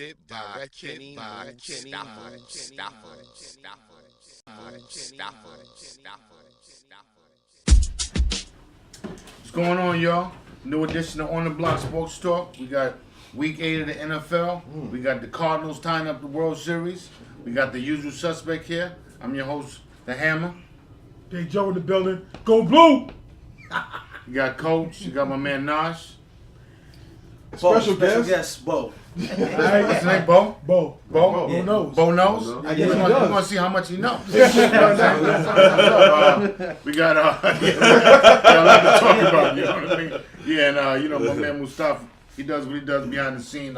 Directed by Stafford. What's going on, y'all? New edition of On the Block Sports Talk. We got week 8 of the NFL. We got the Cardinals tying up the World Series. We got the usual suspect here. I'm your host, The Hammer. Big Joe in the building. Go Blue! You got Coach. You got my man Nash. Special guest, Bo. What's his name, Bo? Bo. Bo? Bo knows. Bo knows? I guess We're he going does. to see how much he knows. We got, a lot to talk about, you know what I mean? Yeah, and, my man Mustafa, he does what he does behind the scene.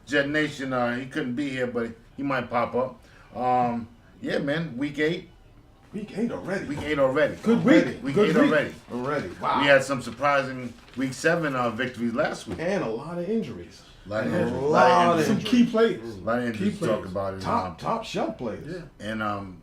Jet Nation, he couldn't be here, but he might pop up. Yeah, man, week 8. Week 8 already. Week 8 already. Good week. Week Good 8 week. already. Already. Wow. We had some surprising week 7 victories last week. And a lot of injuries. A lot of And injuries. a lot of Some injuries. key players. A lot of injuries to talk about. And, Top shelf players. Yeah. And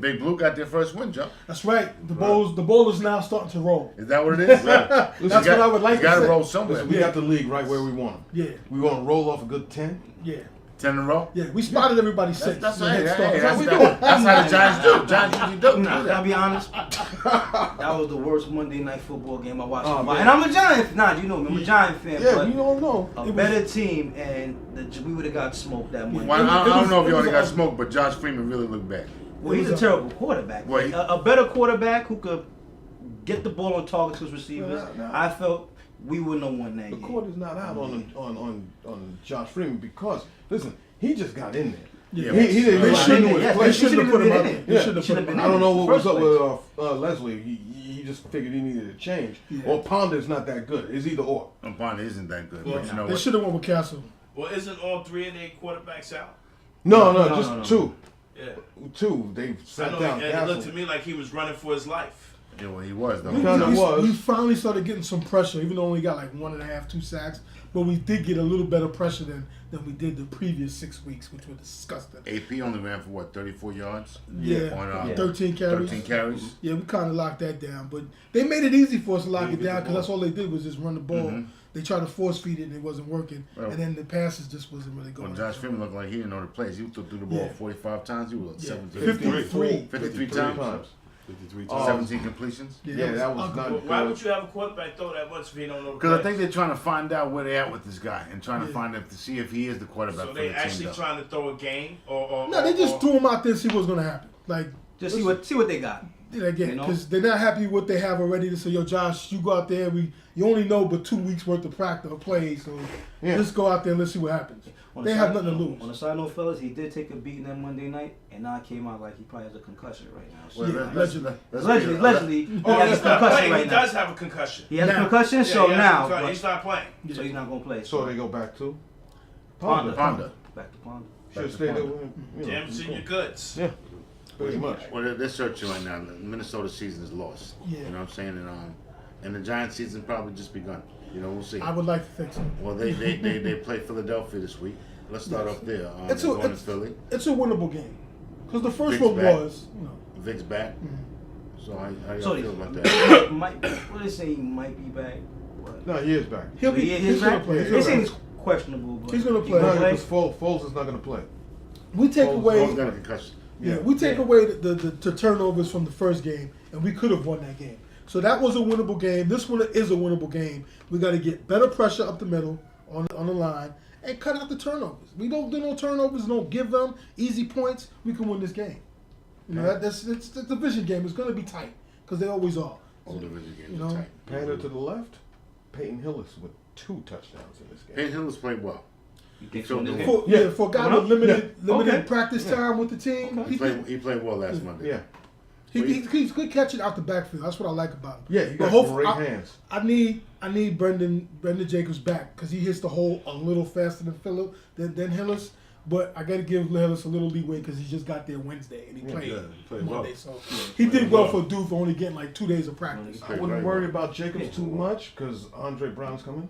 Big Blue got their first win, Joe. That's right. The bowlers now starting to roll. Is that what it is? That's what I would like You got to to say. roll somewhere. Listen, we got the league right where we want them. Yeah. We want to roll off a good 10. Yeah. 10 in a row? Yeah. We spotted everybody six. That's We right. head start. Hey, That's that's, how we doing. that's how the Giants do. Giants usually do Nah, that. I'll be honest. That was the worst Monday night football game I watched. Oh, man. And I'm a Giant fan. Nah, you know me. I'm a Giant fan. Yeah, but we don't know. a better team, and we would have got smoked that Monday. Well, I don't know if you it was already got a- smoked, but Josh Freeman really looked bad. Well, he's a terrible quarterback. Well, he- A better quarterback who could get the ball on target to his receivers. No. I felt we wouldn't have won that The game. court is not out on Josh Freeman because, listen, he just got in there. Yeah. He didn't They really shouldn't know have- his they play. shouldn't have put him out there. Yeah. They shouldn't have Should've put him been I out don't know what was up First with Leslie. He just figured he needed a change. Yeah. Or Ponder's not that good. It's either or. Bonner isn't that good, there. but you know They what? should have went with Castle. Well, isn't all three of their quarterbacks out? No, No, just no. two. Yeah. Two. They I sat know, down. and it looked to Castle. me like he was running for his life. Yeah, well, he was, though. He kinda was. We finally started getting some pressure, even though we only got like 1.5, 2 sacks. But we did get a little better pressure than we did the previous 6 weeks, which were disgusting. AP only ran for, 34 yards? Yeah. On 13 carries. 13 carries. Yeah, we kind of locked that down, but they made it easy for us to lock it down because that's all they did was just run the ball. They tried to force feed it and it wasn't working, Well, and then the passes just wasn't really going. When Josh Freeman looked like he didn't know the plays, he threw the ball Yeah. 45 times. He was Yeah. 17. 53. 53 times. 53 Oh. times. 17 completions. Yeah, that was ugly. not Well, why good. would you have a quarterback throw that much if he don't know the Because I plays? think they're trying to find out where they're at with this guy and trying to Yeah. find out to see if he is the quarterback So for they the actually team. Though. trying to throw a game, or No, they just threw him out there to see what's going to happen. Like, Just see what they got. again, You know? because they're not happy with what they have already. They say, "Yo, Josh, you go out there. You only know but 2 weeks worth of practice or play, so Yeah. just go out there and let's see what happens." On They the have side- nothing to lose. On the side note, fellas, he did take a beating that Monday night, and now it came out like he probably has a concussion right now. So Well, Yeah, let's- allegedly. let's- allegedly, he Oh, has he's a not concussion playing. right He now. does have a concussion. He has a Now. concussion, Yeah, so he has a now, concussion. He's not playing. so he's not gonna play. So they go back to Ponder. Ponder. Back to Ponder. Should stay there with him. you know, Damn, in your goods. Yeah, pretty much. Well, they're searching right now. The Minnesota season is lost. Yeah. You know what I'm saying? And the Giants season probably just begun. You know, we'll see. I would like to think so. Well, they play Philadelphia this week. Let's start Yes. off there. It's They're a- going to it's- Philly. It's a winnable game because the first Vic's one back. was, Vic's back. So how y'all So feel about that? might, what they say, he might be back. What? No, he is back. he'll be. He's gonna back. play. They say he's questionable, but He's gonna he play. No, gonna because Foles is not going to play. We take Foles- away. Both got a concussion. Yeah, we take Yeah. away the turnovers from the first game, and we could have won that game. So that was a winnable game. This one is a winnable game. We got to get better pressure up the middle on the line and cut out the turnovers. We don't do no turnovers. Don't give them easy points. We can win this game. You know, it's the division game. It's going to be tight because they always are. All division games You know? are tight. Panda to the left, Peyton Hillis with 2 touchdowns in this game. Peyton Hill has played well. You think So so? do- For, Yeah. for a guy Coming with up? limited Okay. practice time with the team, He played well last Monday. Yeah, he's good catching out the backfield. That's what I like about him. yeah, he But got hopefully- great hands. I need Brendan Jacobs back because he hits the hole a little faster than Hillis. But I got to give Hillis a little leeway because he just got there Wednesday and he played Monday. So he did well for dude for only getting like 2 days of practice. I wouldn't worry about Jacobs too much because Andre Brown's coming.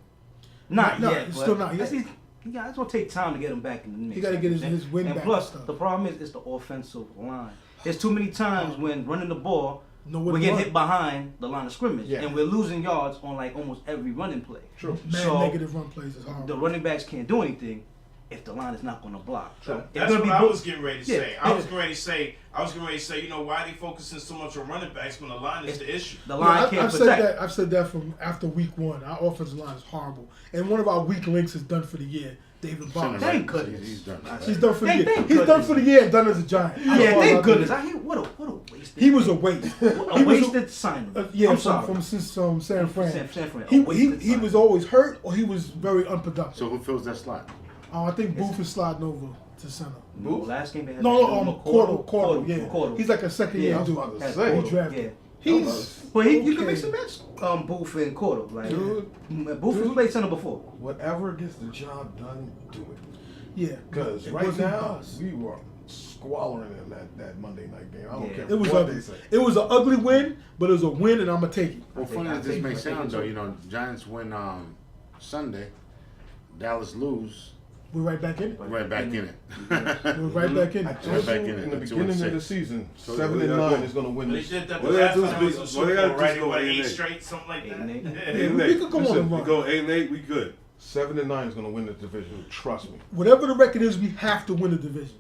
Not No, yet. it's but still not yet. that's- It's gonna take time to get him back in the mix. He gotta get his win and back plus, and stuff. the problem is it's the offensive line. There's too many times when running the ball, Nowhere we're to getting run. hit behind the line of scrimmage, Yeah. and we're losing yards on like almost every running play. True. Man, So negative run plays is hard. the running backs can't do anything. if the line is not going to block. So it's That's gonna what be I both- was getting ready to Yeah, say. yeah. I was getting ready to say, you know, why are they focusing so much on running backs when the line is the issue? The line can't I've protect. said that. I've said that from after week 1. Our offensive line is horrible, and one of our weak links is done for the year. David Barnes. Thank goodness. He's done. He's done for the year. Thank He's done goodness. for the year and done as a Giant. Yeah, thank goodness. I hear what a wasted. He was a waste. a wasted signing. Yeah, I'm from sorry. San Fran. San Fran. A He wasted signing. was always hurt or he was very unproductive. So who fills that slot? I think Booth is sliding over to center. No, last game they had No, Cordell, yeah. Cordell. He's like a second Yeah, year I was dude. about to Had say. He Cordell, drafted. yeah. He's But you can okay. mix and match Booth and Cordell. Like Dude. Booth has played center before. Whatever gets the job done, do it. Yeah. Because It right wasn't now, bust. we were squallering in that Monday night game. I don't Yeah. care It was what ugly. they say. It was an ugly win, but it was a win, and I'm gonna take it. Well, funny I as this think- may I think sound, it's though, okay. you know, Giants win Sunday, Dallas lose, We're right back in it. we're right back in it. We're right back in I it. told back you in it, in the at 2 beginning and of the 6. season, So 7 what and they 9 got is going to win They this. did that the What they last gotta do time it is was a what Super they gotta Bowl, do is right? go What, 8-8. 8 straight, something like that. 8-8. Yeah, we could go on a Listen, we run. go 8-8, we good. 7 and 9 is going to win the division. Trust me. Whatever the record is, we have to win the division.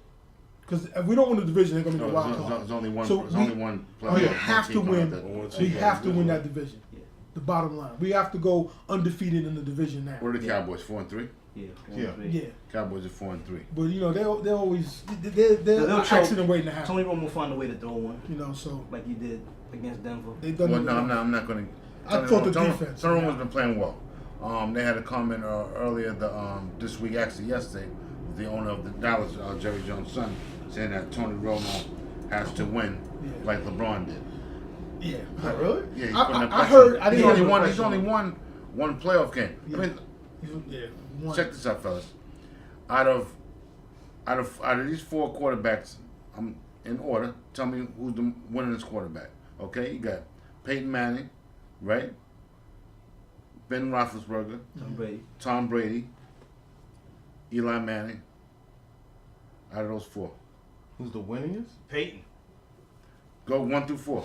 Because if we don't win the division, they're gonna be No, the wild there's card. only one. So There's we- only one player. We one have to team coming win. out that- One We team. have to win that division. Yeah. The bottom line. We have to go undefeated in the division now. What are the Cowboys? 4-3. Yeah. Yeah. Yeah, Cowboys are 4-3. but you know they're always they're They'll choke. accident waiting to happen. Tony Romo will find a way to throw one, You know, so like he did against Denver. they've done Well, it. no, I'm not going to. I thought the defense. Tony Romo's been playing well. They had a comment earlier this week, actually yesterday, the owner of the Dallas, Jerry Jones' son, saying that Tony Romo has to win Yeah. like LeBron did. Yeah, Oh, really? Yeah, he's I- putting that I pressure heard- on. I didn't He's hear only the won. pressure He's only on one playoff game. Yeah. I mean, yeah. One. check this out, fellas. Out of these 4 quarterbacks, I'm in order. Tell me who's the winningest quarterback. Okay, you got Peyton Manning, right? Ben Roethlisberger, Tom Brady, Eli Manning. Out of those 4, Who's the winningest? Peyton. go 1 through 4,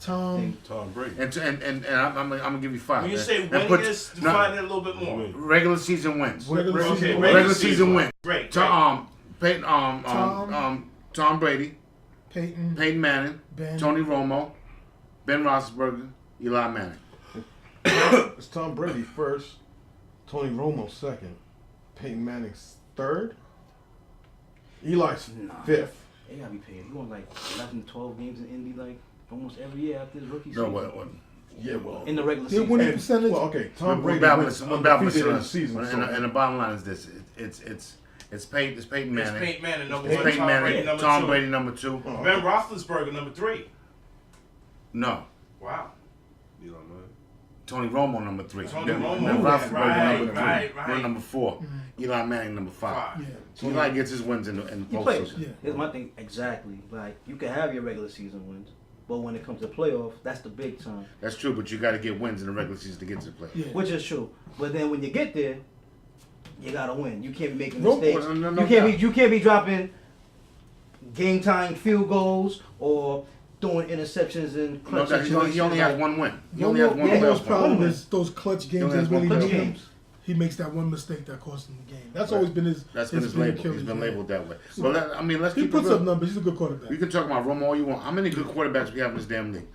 Tom. Tom Brady. and I'm gonna give you 5. When you say And put- winningest, no, define it a little bit more. regular season wins. Regular Okay, season. Regular season wins. Great. Peyton, Tom Brady, Peyton. Peyton Manning, Ben. Tony Romo, Ben Roethlisberger, Eli Manning. It's Tom Brady first, Tony Romo second, Peyton Manning third, Eli's Nah. fifth. They gotta be paid. He won like 11, 12 games in Indy, like almost every year after his rookie No, season. what? Yeah, well. In the regular Their season. winning And- percentage. Well, okay, Tom We're Brady babbling. went We're babbling. undefeated in the season. And the bottom line is this: it's Peyton It's Manning. Peyton Manning, number It's 1. Peyton Tom Brady, Manning. number Tom 2. Brady, number 2. Ben Roethlisberger, number 3. No, Wow. You know, man. Tony Romo, number 3. Tony Ben Romo, Roethlisberger, right, number 3. right. We're number 4. Eli Manning, number 5. 5. Yeah. So Eli gets his wins in the He plays. postseason. Yeah. Here's my thing. Exactly. Like you can have your regular season wins, but when it comes to playoff, that's the big time. That's true, but you got to get wins in the regular season to get to the play. Yeah. Which is true. But then when you get there, you gotta win. You can't be making No, mistakes. no You can't be dropping game tying field goals or throwing interceptions in No, clutch that, situations. he only has like- 1 win. He only has one Romo's playoff problem win. is those clutch games. only has that one really clutch clutch matter. games. He makes that one mistake that costs him the game. That's Right. always been his. That's been his big label. Achilles He's been heel. labeled that way. But let's He keep it puts real. up numbers. He's a good quarterback. We can talk about Romo all you want. How many good quarterbacks we have in this damn league?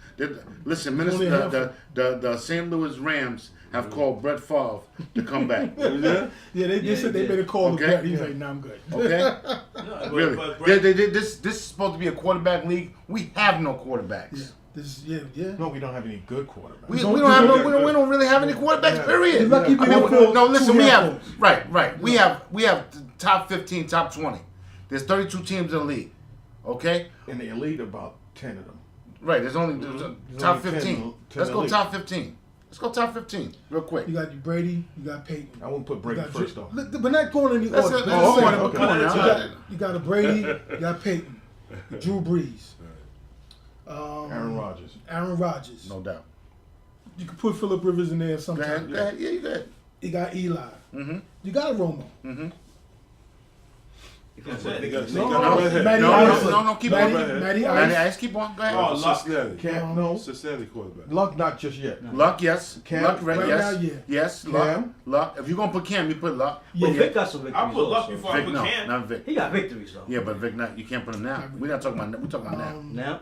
Listen, Only a Minister, the St. Louis Rams have called Brett Favre to come back. Yeah, they said they better call Okay. the bet. He's like, nah, I'm good. Okay, No, but, really? but This is supposed to be a quarterback league. We have no quarterbacks. Yeah, this, yeah. No, we don't have any good quarterbacks. We don't- don't have we we don't really have any quarterbacks. Yeah. Period. He's lucky I if mean, he don't no, fill listen. two We have handfuls. right. We have the top 15, top 20. There's 32 teams in the league. Okay. In the elite, about 10 of them. Right, there's only top only 10 15. Let's go elite. top 15. Let's go top 15 real quick. You got your Brady. You got Peyton. I wouldn't put Brady You got first, though. We're not going any That's order. it. But Oh, just okay, saying, okay. Come on you now. got a Brady. You got Peyton. Drew Brees. Aaron Rodgers. Aaron Rodgers. No doubt. You can put Phillip Rivers in there Go ahead. sometimes. Go ahead. Yeah, you go ahead. You got Eli. Mm-hmm. You got Romo. Mm-hmm. You feel That's me? it. They got No, the redhead. Matty No, Ice. no, keep Matty, on. Matty Matty Ice. Ice, keep on. Go ahead. Oh, Luck. Cincinnati. Cam, no. Cincinnati quarterback. Luck, not just yet. Luck, yes. Cam, Luck, right, right yes. now, yeah. Yes, Cam. Luck. Luck. If you're gonna put Cam, you put Luck. Yeah. But Vic got some victories. I put Luck also. before I Vic, put no, Cam. not Vic. He got victories though. Yeah, but Vic, not you can't put him now. We're not talking about. We're talking about now. Now,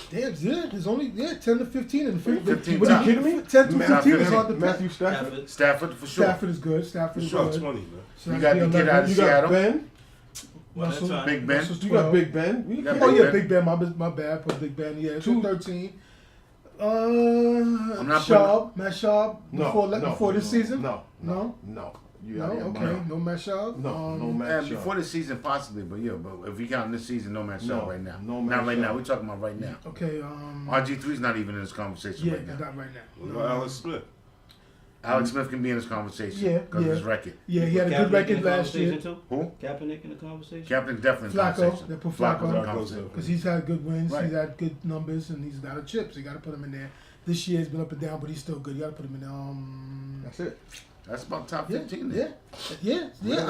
Damn, yeah, there's only 10 to 15 in the 15 What top. are you kidding me? 10 to 15 is hard to pick. Matthew Stafford. Stafford. Stafford for sure. Stafford is good. Stafford is Sure, good. 20, man. So You that's got the kid 11. out of You got Seattle. Ben. Well, Russell. that's Big Ben. Russell's You 12. got Big Ben. You got Oh Big yeah, Ben. Big Ben. My bad. Put Big Ben. Yeah, Two. 13. not Schaub, Matt Schaub. No, Before this season. No. No? No. You No, out of your okay, mind. no Matt Schaub. No, no And Matt Schaub. before the season, possibly, but yeah, but if we count this season, no match No, right now. no not match right now. up. We're talking about right now. Okay. RG3's not even in this conversation Yeah, right now. not right now. What about Alex Smith? Alex Smith can be in this conversation Yeah, because yeah. of his record. Yeah, he had a good Kaepernick in record the last year. conversation, too? Who? Kaepernick in the conversation. Captain definitely in Flacco, conversation. they put Flacco's in Flacco. conversation. Because he's had good wins, Right. he's had good numbers, and he's got a chip, so you got to put him in there. This year has been up and down, but he's still good. You got to put him in there. That's it. That's about top Yeah, 15 yeah, then. yeah, Really? yeah. You know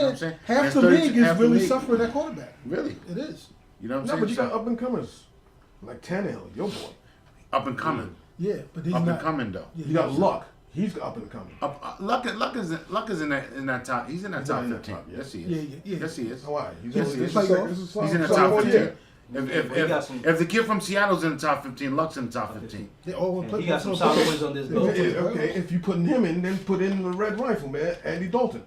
what I'm saying? Half That's the 32 league is half the really league. suffering at quarterback. Really? It is. You know what I'm No, saying? but you got So, up and comers like Tannehill, your boy. up and coming. Yeah, but he's Up not. and coming though. Yeah, You got he's- Luck. He's up and coming. Luck is in that top. He's in that He's top not in the 15. top, yeah. Yes, he is. Yeah, yeah. Yes, he is. Why? He's Yes, only he's his like second- off. this is He's in the sophomore top year. 15. He got some- If the kid from Seattle's in the top 15, Luck's in the top 15. They all He got some solid wins on this Yeah. belt. Okay, if you putting him in, then put in the Red Rifle, man, Andy Dalton.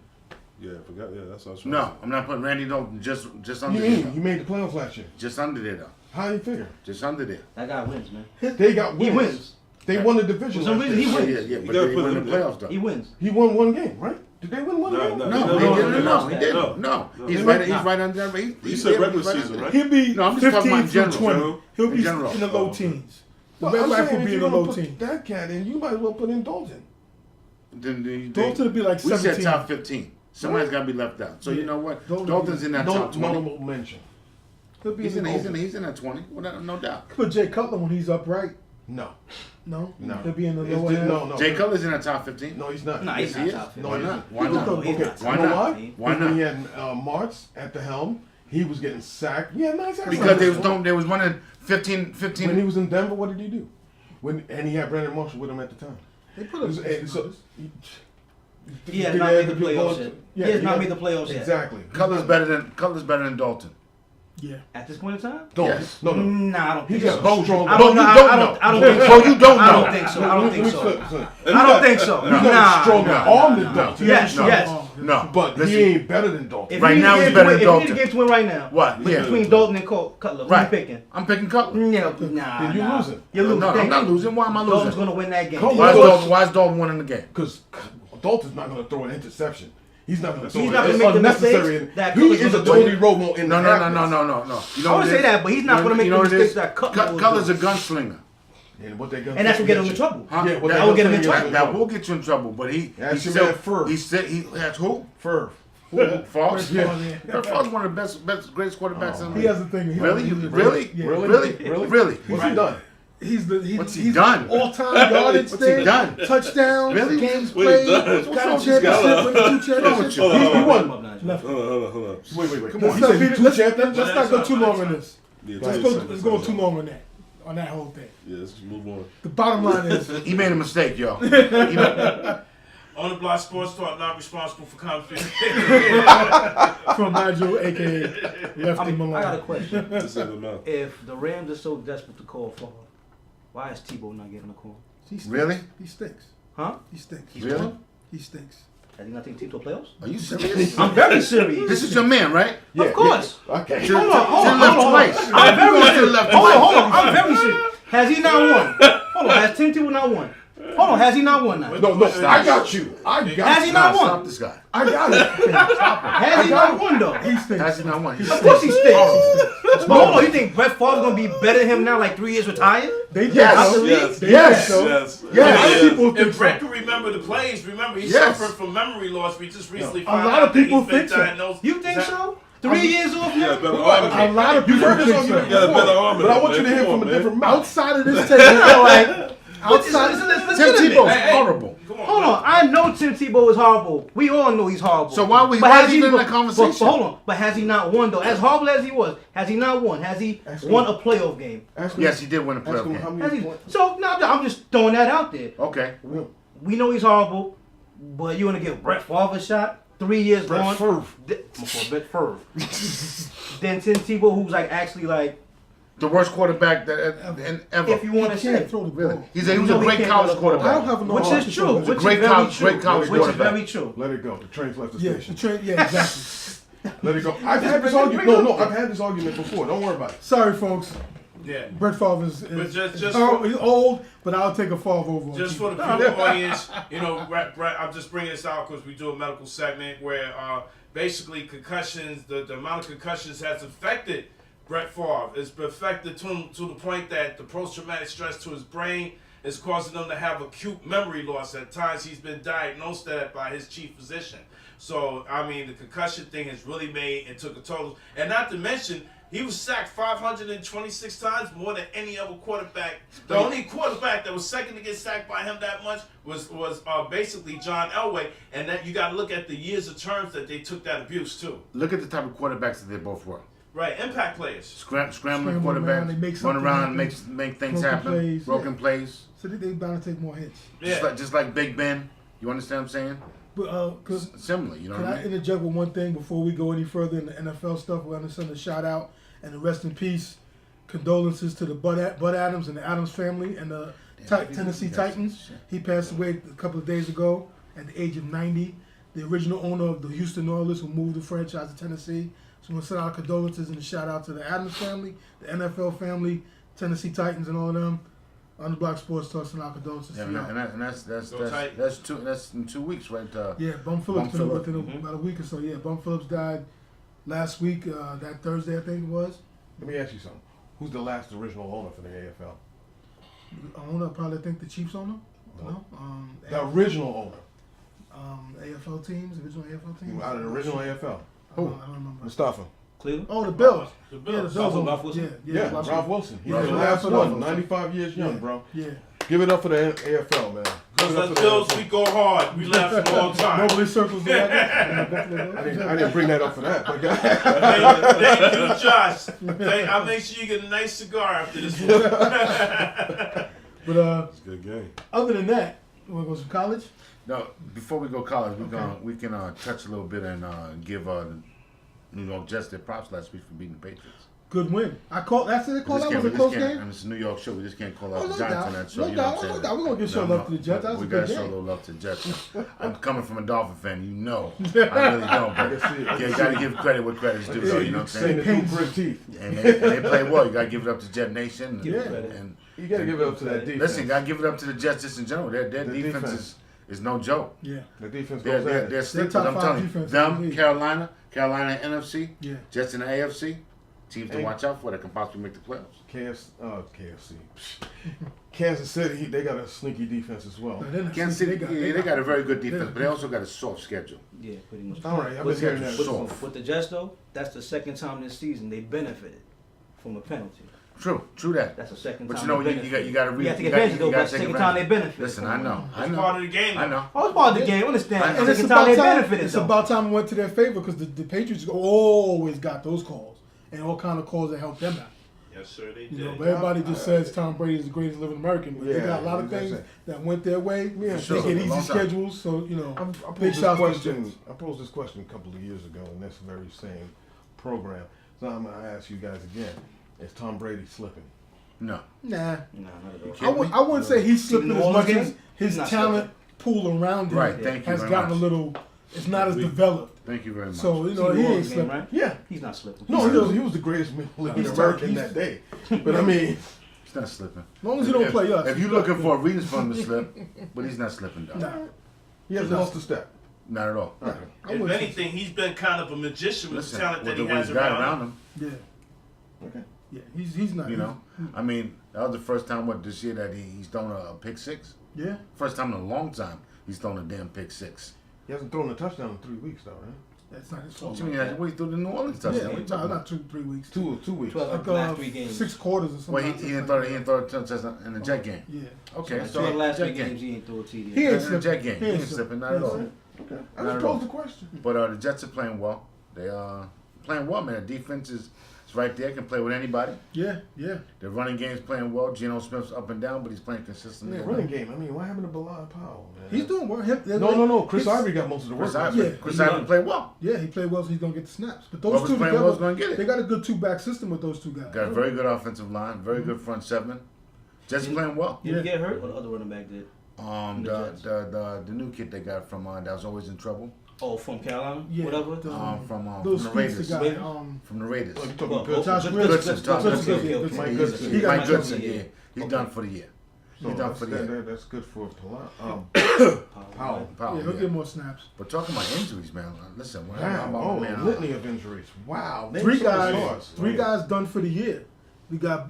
Yeah, I forgot. Yeah, that's what I was trying to No, say. I'm not putting Randy Dalton just You under there. mean he Though. made the playoffs last year? Just under there though. How you figure? Just under there. That guy wins, man. They got He wins. wins. They won the division. For some last reason, year. he wins. Yeah, You but gotta they put won the him there. playoffs though. He wins. He won one game, right? Did they win one No, game? no. No, No, he no, didn't. no, He didn't. no. No, No. he's They right. went- He's right under there. You said regular season, right? He'll be No, I'm just talking 15 about through general. 20. He'll be In general. in the low Oh. teens. The Well, Red I'm Rifle saying will if be in you're the low gonna put teens. that cat in, you might as well put in Dalton. Then Dalton will be like we 17. said top 15. Somebody's got to be left out. So you know what? Dalton- Dalton's in that top 20. Notable mention. He'll be He's in in. the He's in that 20. Well, no doubt. Put Jay Cutler when he's upright. No. No? No. He'll be in the It's lower just- half. no. Jay Cutler's in that top 15. No, he's not. Nah, he's Yes, not he top is. 50. Why No, not? Why No, not? no, he's Okay, not. Why you know not? why? Why Because when he not? had Martz at the helm, he was getting sacked. Yeah, nice. Because they was running 15. When he was in Denver, what did he do? And he had Brandon Marshall with him at the time. They put It was- up and so- He has Did not they made ever the do playoffs both? yet. Yeah, He has yeah. not made the playoffs yet. Exactly. Cutler's better than Dalton. Yeah. At this point in time? Dalton. Yes. No, no. Nah, I don't He's think got so. a strong. I don't know. I don't think so. So you don't I know. don't think so. I don't think so. He's I don't think so. got a Nah. stronger nah, arm than Dalton. Yes, No. yes. No, But listen, he ain't better than Dalton. If Right you need now a he's game better to win- than If you need Dalton. a game to win right now, What? Yeah. between Dalton and Cutler, Right. who you picking? I'm picking Cutler. No, nah, Then you're nah. losing. You're losing. No, I'm not losing. Why am I Dalton's losing? gonna win that game. Cutler- Why is Dalton winning the game? Because Dalton's not going to throw an interception. He's not going to throw He's it. not gonna It's make the unnecessary. mistakes that He Cutler's is a gonna do. Tony Romo in No. the You I know would what say it that, but he's not gonna make the what it mistakes is? that Cutler will Cutler's do. a gunslinger. And what they gonna And that's what do get him in against trouble. Huh? Yeah, what that they will gonna get him do in against trouble. him. That will get you in trouble. But he That's he your man, Ferb. he said he has who? Ferb. Fox. Yeah. Fox one of the best greatest quarterbacks in the He league. has a thing. Really? Really? Yeah. Really? What's he done? What's he he's done? all-time yardage What's he thing, done? touchdowns, Really? games What he played, done? got a wrong with this championship, guy? winning 2 championships. Hold on, He hold on. won. Left. Hold on. Wait. Come He on. said he two champions. Let's not go too long on this. Yeah, Let's go too long on that whole thing. Yeah, let's just move on. The bottom line is, He made a mistake, yo. He made- On the Block Sports Talk, not responsible for conflict. from Nigel, aka Lefty I got a Malone. question. Just say the mouth. If the Rams are so desperate to call Favre, why is Tebow not getting a call? He stinks. Really? He stinks. Huh? He stinks. Really? He stinks. Has he not taken Tebow to playoffs? Are you serious? I'm very serious. This is your man, right? Yeah, Of course. yeah. Okay. Hold on. left twice. I'm very Should've serious. left Hold twice. on. I'm very serious. Has he not won? Hold on. Has Tim Tebow not won? Hold on. Has he not won now? No, I got you. I got Has he you. not Stop won? this guy. I got it. Has he not won though? He stinks. Has he not won? Of course he stinks. But hold on. You think Brett Favre's gonna be better than him now? Like 3 years retired? They think Yes. so. Yes. They Yes. think so. Yes. Yeah, a lot of people think If so. Brett can remember the plays, remember he's Yes. suffering from memory loss. We just recently A found lot out of people that he's been think so. diagnosed. You think Is that- so? 3 years off You now? got a better A arm. lot of You people heard this think on so. you got a better arm but I than want you him, to hear man. from Come a on, different mouth. Outside of this table, all right. outside. It's Tim legitimate. Tebow's horrible. Come on, Hold bro. on, I know Tim Tebow is horrible. We all know he's horrible. So why But is has he in the but conversation? hold on, but has he not won though? As horrible as he was, has he not won? Has he Ask him. won a playoff game? Ask him, Yes, he did win a ask playoff him how game. Has many he? points. So no, I'm just throwing that out there. Okay. We know he's horrible, but you want to give Brett Favre a shot? 3 years Brett gone. Favre. For Brett Favre. Then Tim Tebow, who's like actually like, The worst quarterback that ever. if you want to He can't say, throw the Really? ball. He was a No, he great can't college throw the ball. quarterback. I don't have no which argument is true, with that. which Great is very college- true, great college which is quarterback. very true. Let it go. The train's left the Yeah, station. yeah, exactly. Let it go. I've had this argument. No, I've had this argument before. Don't worry about it. Sorry, folks. Yeah. Brett Favre is But just he's old, but I'll take a Favre over. on Just TV. for the viewing audience, you know, Brett, I'm just bringing this out because we do a medical segment where basically concussions, the amount of concussions has affected Brett Favre. It's affected to the point that the post-traumatic stress to his brain is causing him to have acute memory loss. At times, he's been diagnosed that by his chief physician. So, I mean, the concussion thing has really made and took a toll. And not to mention, he was sacked 526 times, more than any other quarterback. The only quarterback that was second to get sacked by him that much was basically John Elway. And that you got to look at the years of terms that they took that abuse too. Look at the type of quarterbacks that they both were. Right, impact players. Scrambling Scramble around, they make quarterbacks, run something around, happen. make things Broken happen, plays, broken yeah. plays. So they bound to take more hits. Yeah. Just like Big Ben. You understand what I'm saying? But Similar, you know can what I I mean? interject with one thing before we go any further in the NFL stuff? We're going to send a shout out and a rest in peace, condolences to the Bud Adams and the Adams family and the Tennessee Titans. He passed away a couple of days ago at the age of 90. The original owner of the Houston Oilers who moved the franchise to Tennessee. So I'm going to send out condolences and a shout out to the Adams family, the NFL family, Tennessee Titans and all of them. On the Block Sports Talk, send out condolences Yeah, to y'all. and that's in 2 weeks, right? Yeah, Bum Phillips Bum Phillips. within about a week or so. Yeah, Bum Phillips died last week, that Thursday I think it was. Let me ask you something. Who's the last original owner for the AFL? Owner, probably think the Chiefs owner. No. No. The original AFL teams, original AFL teams. owner. Out of the original AFL. I don't remember. Mustafa. Cleveland. Oh, the Bills. The Yeah, the Bills. Bills. owner. Ralph Wilson? Yeah, Ralph Wilson. He's Ralph the Wilson. last Ralph one. Wilson. 95 years young, Yeah. bro. Yeah. Give it up for the AFL, man. Give Because it up the for the Bills, AFL. we go hard. We last a long time. Nobody circles the wagon. I didn't bring that up for that. But Thank you, Josh. I'll make sure you get a nice cigar after this one. But It's a good game. other than that, you want to go to college? No, before we go college, we can touch a little bit and give the New York Jets their props last week for beating the Patriots. Good win. I called. That's it. Call that was a We close just can't- game. And it's a New York show. We just can't call Oh, out no the Giants doubt. on that show. No you know doubt. what I'm No saying? doubt. We're gonna give show love to the Jets. That was we a good gotta show a game. little love to the Jets. I'm coming from a Dolphin fan. You know, I really don't. But can see it. yeah, you gotta give credit where credit's due. Though, you know what I'm Saying saying? the two brick teeth. And they play well. You gotta give it up to Jet Nation. Give it credit. And You got to give it up to that defense. listen, gotta give it up to the Jets just in general. Their The defense defense. is no joke. Yeah. The defense They're goes at they're it. sleepers. top I'm five telling you, defense in the them league. Carolina NFC, Yeah. Jets in the AFC, teams to Hey. watch out for that can possibly make the playoffs. KFC. Kansas City, they got a sneaky defense as well. No, they're not Kansas sneaky. City, they got a very good defense, but they also got a soft schedule. Yeah, pretty much. All right, I've been With- hearing that. with- Soft. With the Jets though, that's the second time this season they benefited from a penalty. True that. That's the second But time. you know, they you benefited. got to read. You have to take advantage though, but gotta it's the take second time they advantage. benefited. Listen, from I it. know. It's part of the game. I know. Oh, it's part of the game. Understand? I It's know. the And second time they benefited it's though. about time it went to their favor because the Patriots always got those calls and all kind of calls that helped them out. Yes, sir, they You know, did. but everybody just says Tom Brady is the greatest living American, but they Yeah, got a lot of that's things it. that went their way. Yeah, They sure. get A easy long time. schedules, so you know. I Big posed this shots to the question. Jets. I posed this question a couple of years ago in this very same program. So I'm gonna ask you guys again: is Tom Brady slipping? No. Nah, Nah, not at all. I wouldn't say he's slipping New as Orleans much game, as his he's not talent pool around him Right. Thank you has very gotten much. a little. It's not as developed, Thank you very much. so you See know the he ain't Orleans game, slipping. right? Yeah. He's not slipping. No, he was the greatest living He's American tough. that day. But I mean, he's not slipping. As long as he don't play us. If you're looking for a reason for him to slip, but he's not slipping, though. Nah, he hasn't lost a step. Not at all. I If wouldn't say anything, he's been kind of a magician with Listen, the talent that with he the has he's got around him. him. so. Yeah, Okay. yeah, he's not. You know, I mean, that was the first time this year that he's thrown a pick six. Yeah, First time in a long time he's thrown a damn pick six. He hasn't thrown a touchdown in 3 weeks, though, right? That's not his What fault. you mean? What he threw the New Orleans touchdown? Yeah, What you talking not about? 2-3 weeks. 2 weeks. 12 Like last 3 games. 6 quarters or something. Well, he didn't throw the touchdown in the Jet game. Yeah. Okay, So so the last Jet 3 game. games he ain't throw a TD. He ain't In the Jet game. He He ain't ain't slipping. slipping, not at all. Okay. I Not just at all. posed the question. But the Jets are playing well. They are playing well, man. The defense is right there, can play with anybody. Yeah, yeah. The running game's playing well. Geno Smith's up and down, but he's playing consistently. Yeah, running game. I mean, what happened to Bilal Powell, man? He's doing well. No. Chris Ivory got most of the work. Chris Ivory, Yeah, Chris he Ivory done. played well. Yeah, he played well, so he's gonna get the snaps. But those Whoever's two playing together, well is gonna get it. they got a good 2-back system with those two guys. Got a very good offensive line, very good front seven. Jets playing well. Did he get hurt or the other running back did? The new kid they got from that was always in trouble. Oh, from Carolina? Yeah, Whatever? From those the speedster Raiders. guy. Raiders? From the Raiders. Oh, you talking Well, about Josh Goodson? Goodson. Goodson, Josh Goodson, Goodson. Goodson. Mike He's- Goodson. he got Mike my Goodson, trouble. yeah. He's Okay. done for the year. So He's done for the year. that's good for Powell. Powell, Yeah, he'll yeah. get more snaps. But talking about injuries, man. Listen, when Wow. I'm about Oh, my man, litany of injuries. Wow. Name Three some of the guys, stars. three guys done for the year. We got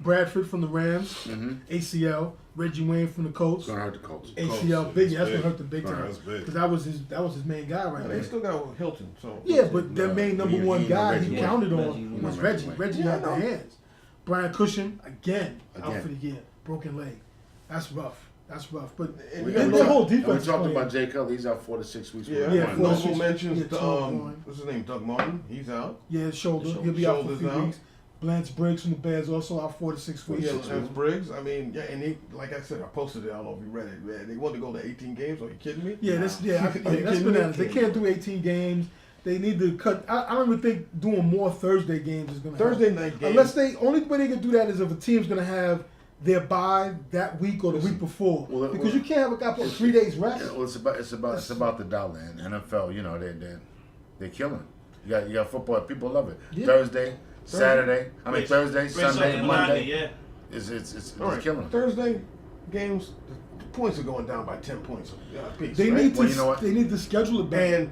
Bradford from the Rams, Mm-hmm. ACL. Reggie Wayne from the Colts, Gonna hurt the Colts. ACL. Big, that's gonna hurt the big time That's big. because that was his main guy right Yeah, there. they still got Hilton. So Yeah, but their main number he- one he- guy Reggie he Wayne. counted Reggie on Wayne. was Reggie Reggie. Wayne. Reggie Yeah, had the I know. hands. Brian Cushion again out Again. for the year, broken leg. That's rough. That's rough. But And We you and got their whole and we defense. talked playing. about Jay Cutler. He's out 4 to 6 weeks. Yeah, Yeah, One. for Notable six- mentions. yeah, 2-1. What's his name? Doug Martin. He's out. Yeah, shoulder. Shoulder. He'll be out for a Shoulders few out. weeks. Lance Briggs from the Bears also out 4 to 6 weeks. Yeah, Lance Briggs. I mean, yeah, and he, like I said, I posted it. I don't know if you read it. Man, they want to go to 18 games. Are you kidding me? Yeah, that's Are you that's kidding me? bananas. They can't do 18 games. They need to cut. I don't even think doing more Thursday games is gonna Thursday help. night games. Unless they only way they can do that is if a team's gonna have their bye that week or the week before, Well, because well, you can't have a guy put 3 days rest. Yeah, well, it's about the dollar and NFL. You know they're killing. You got football. People love it. Yeah. Thursday, Saturday. I mean Race- Thursday, race Sunday, up the Monday. line, yeah. It's All right, killing them. Thursday games. The points are going down by 10 points apiece. They right? need to. Well, you know what? They need to schedule it better. And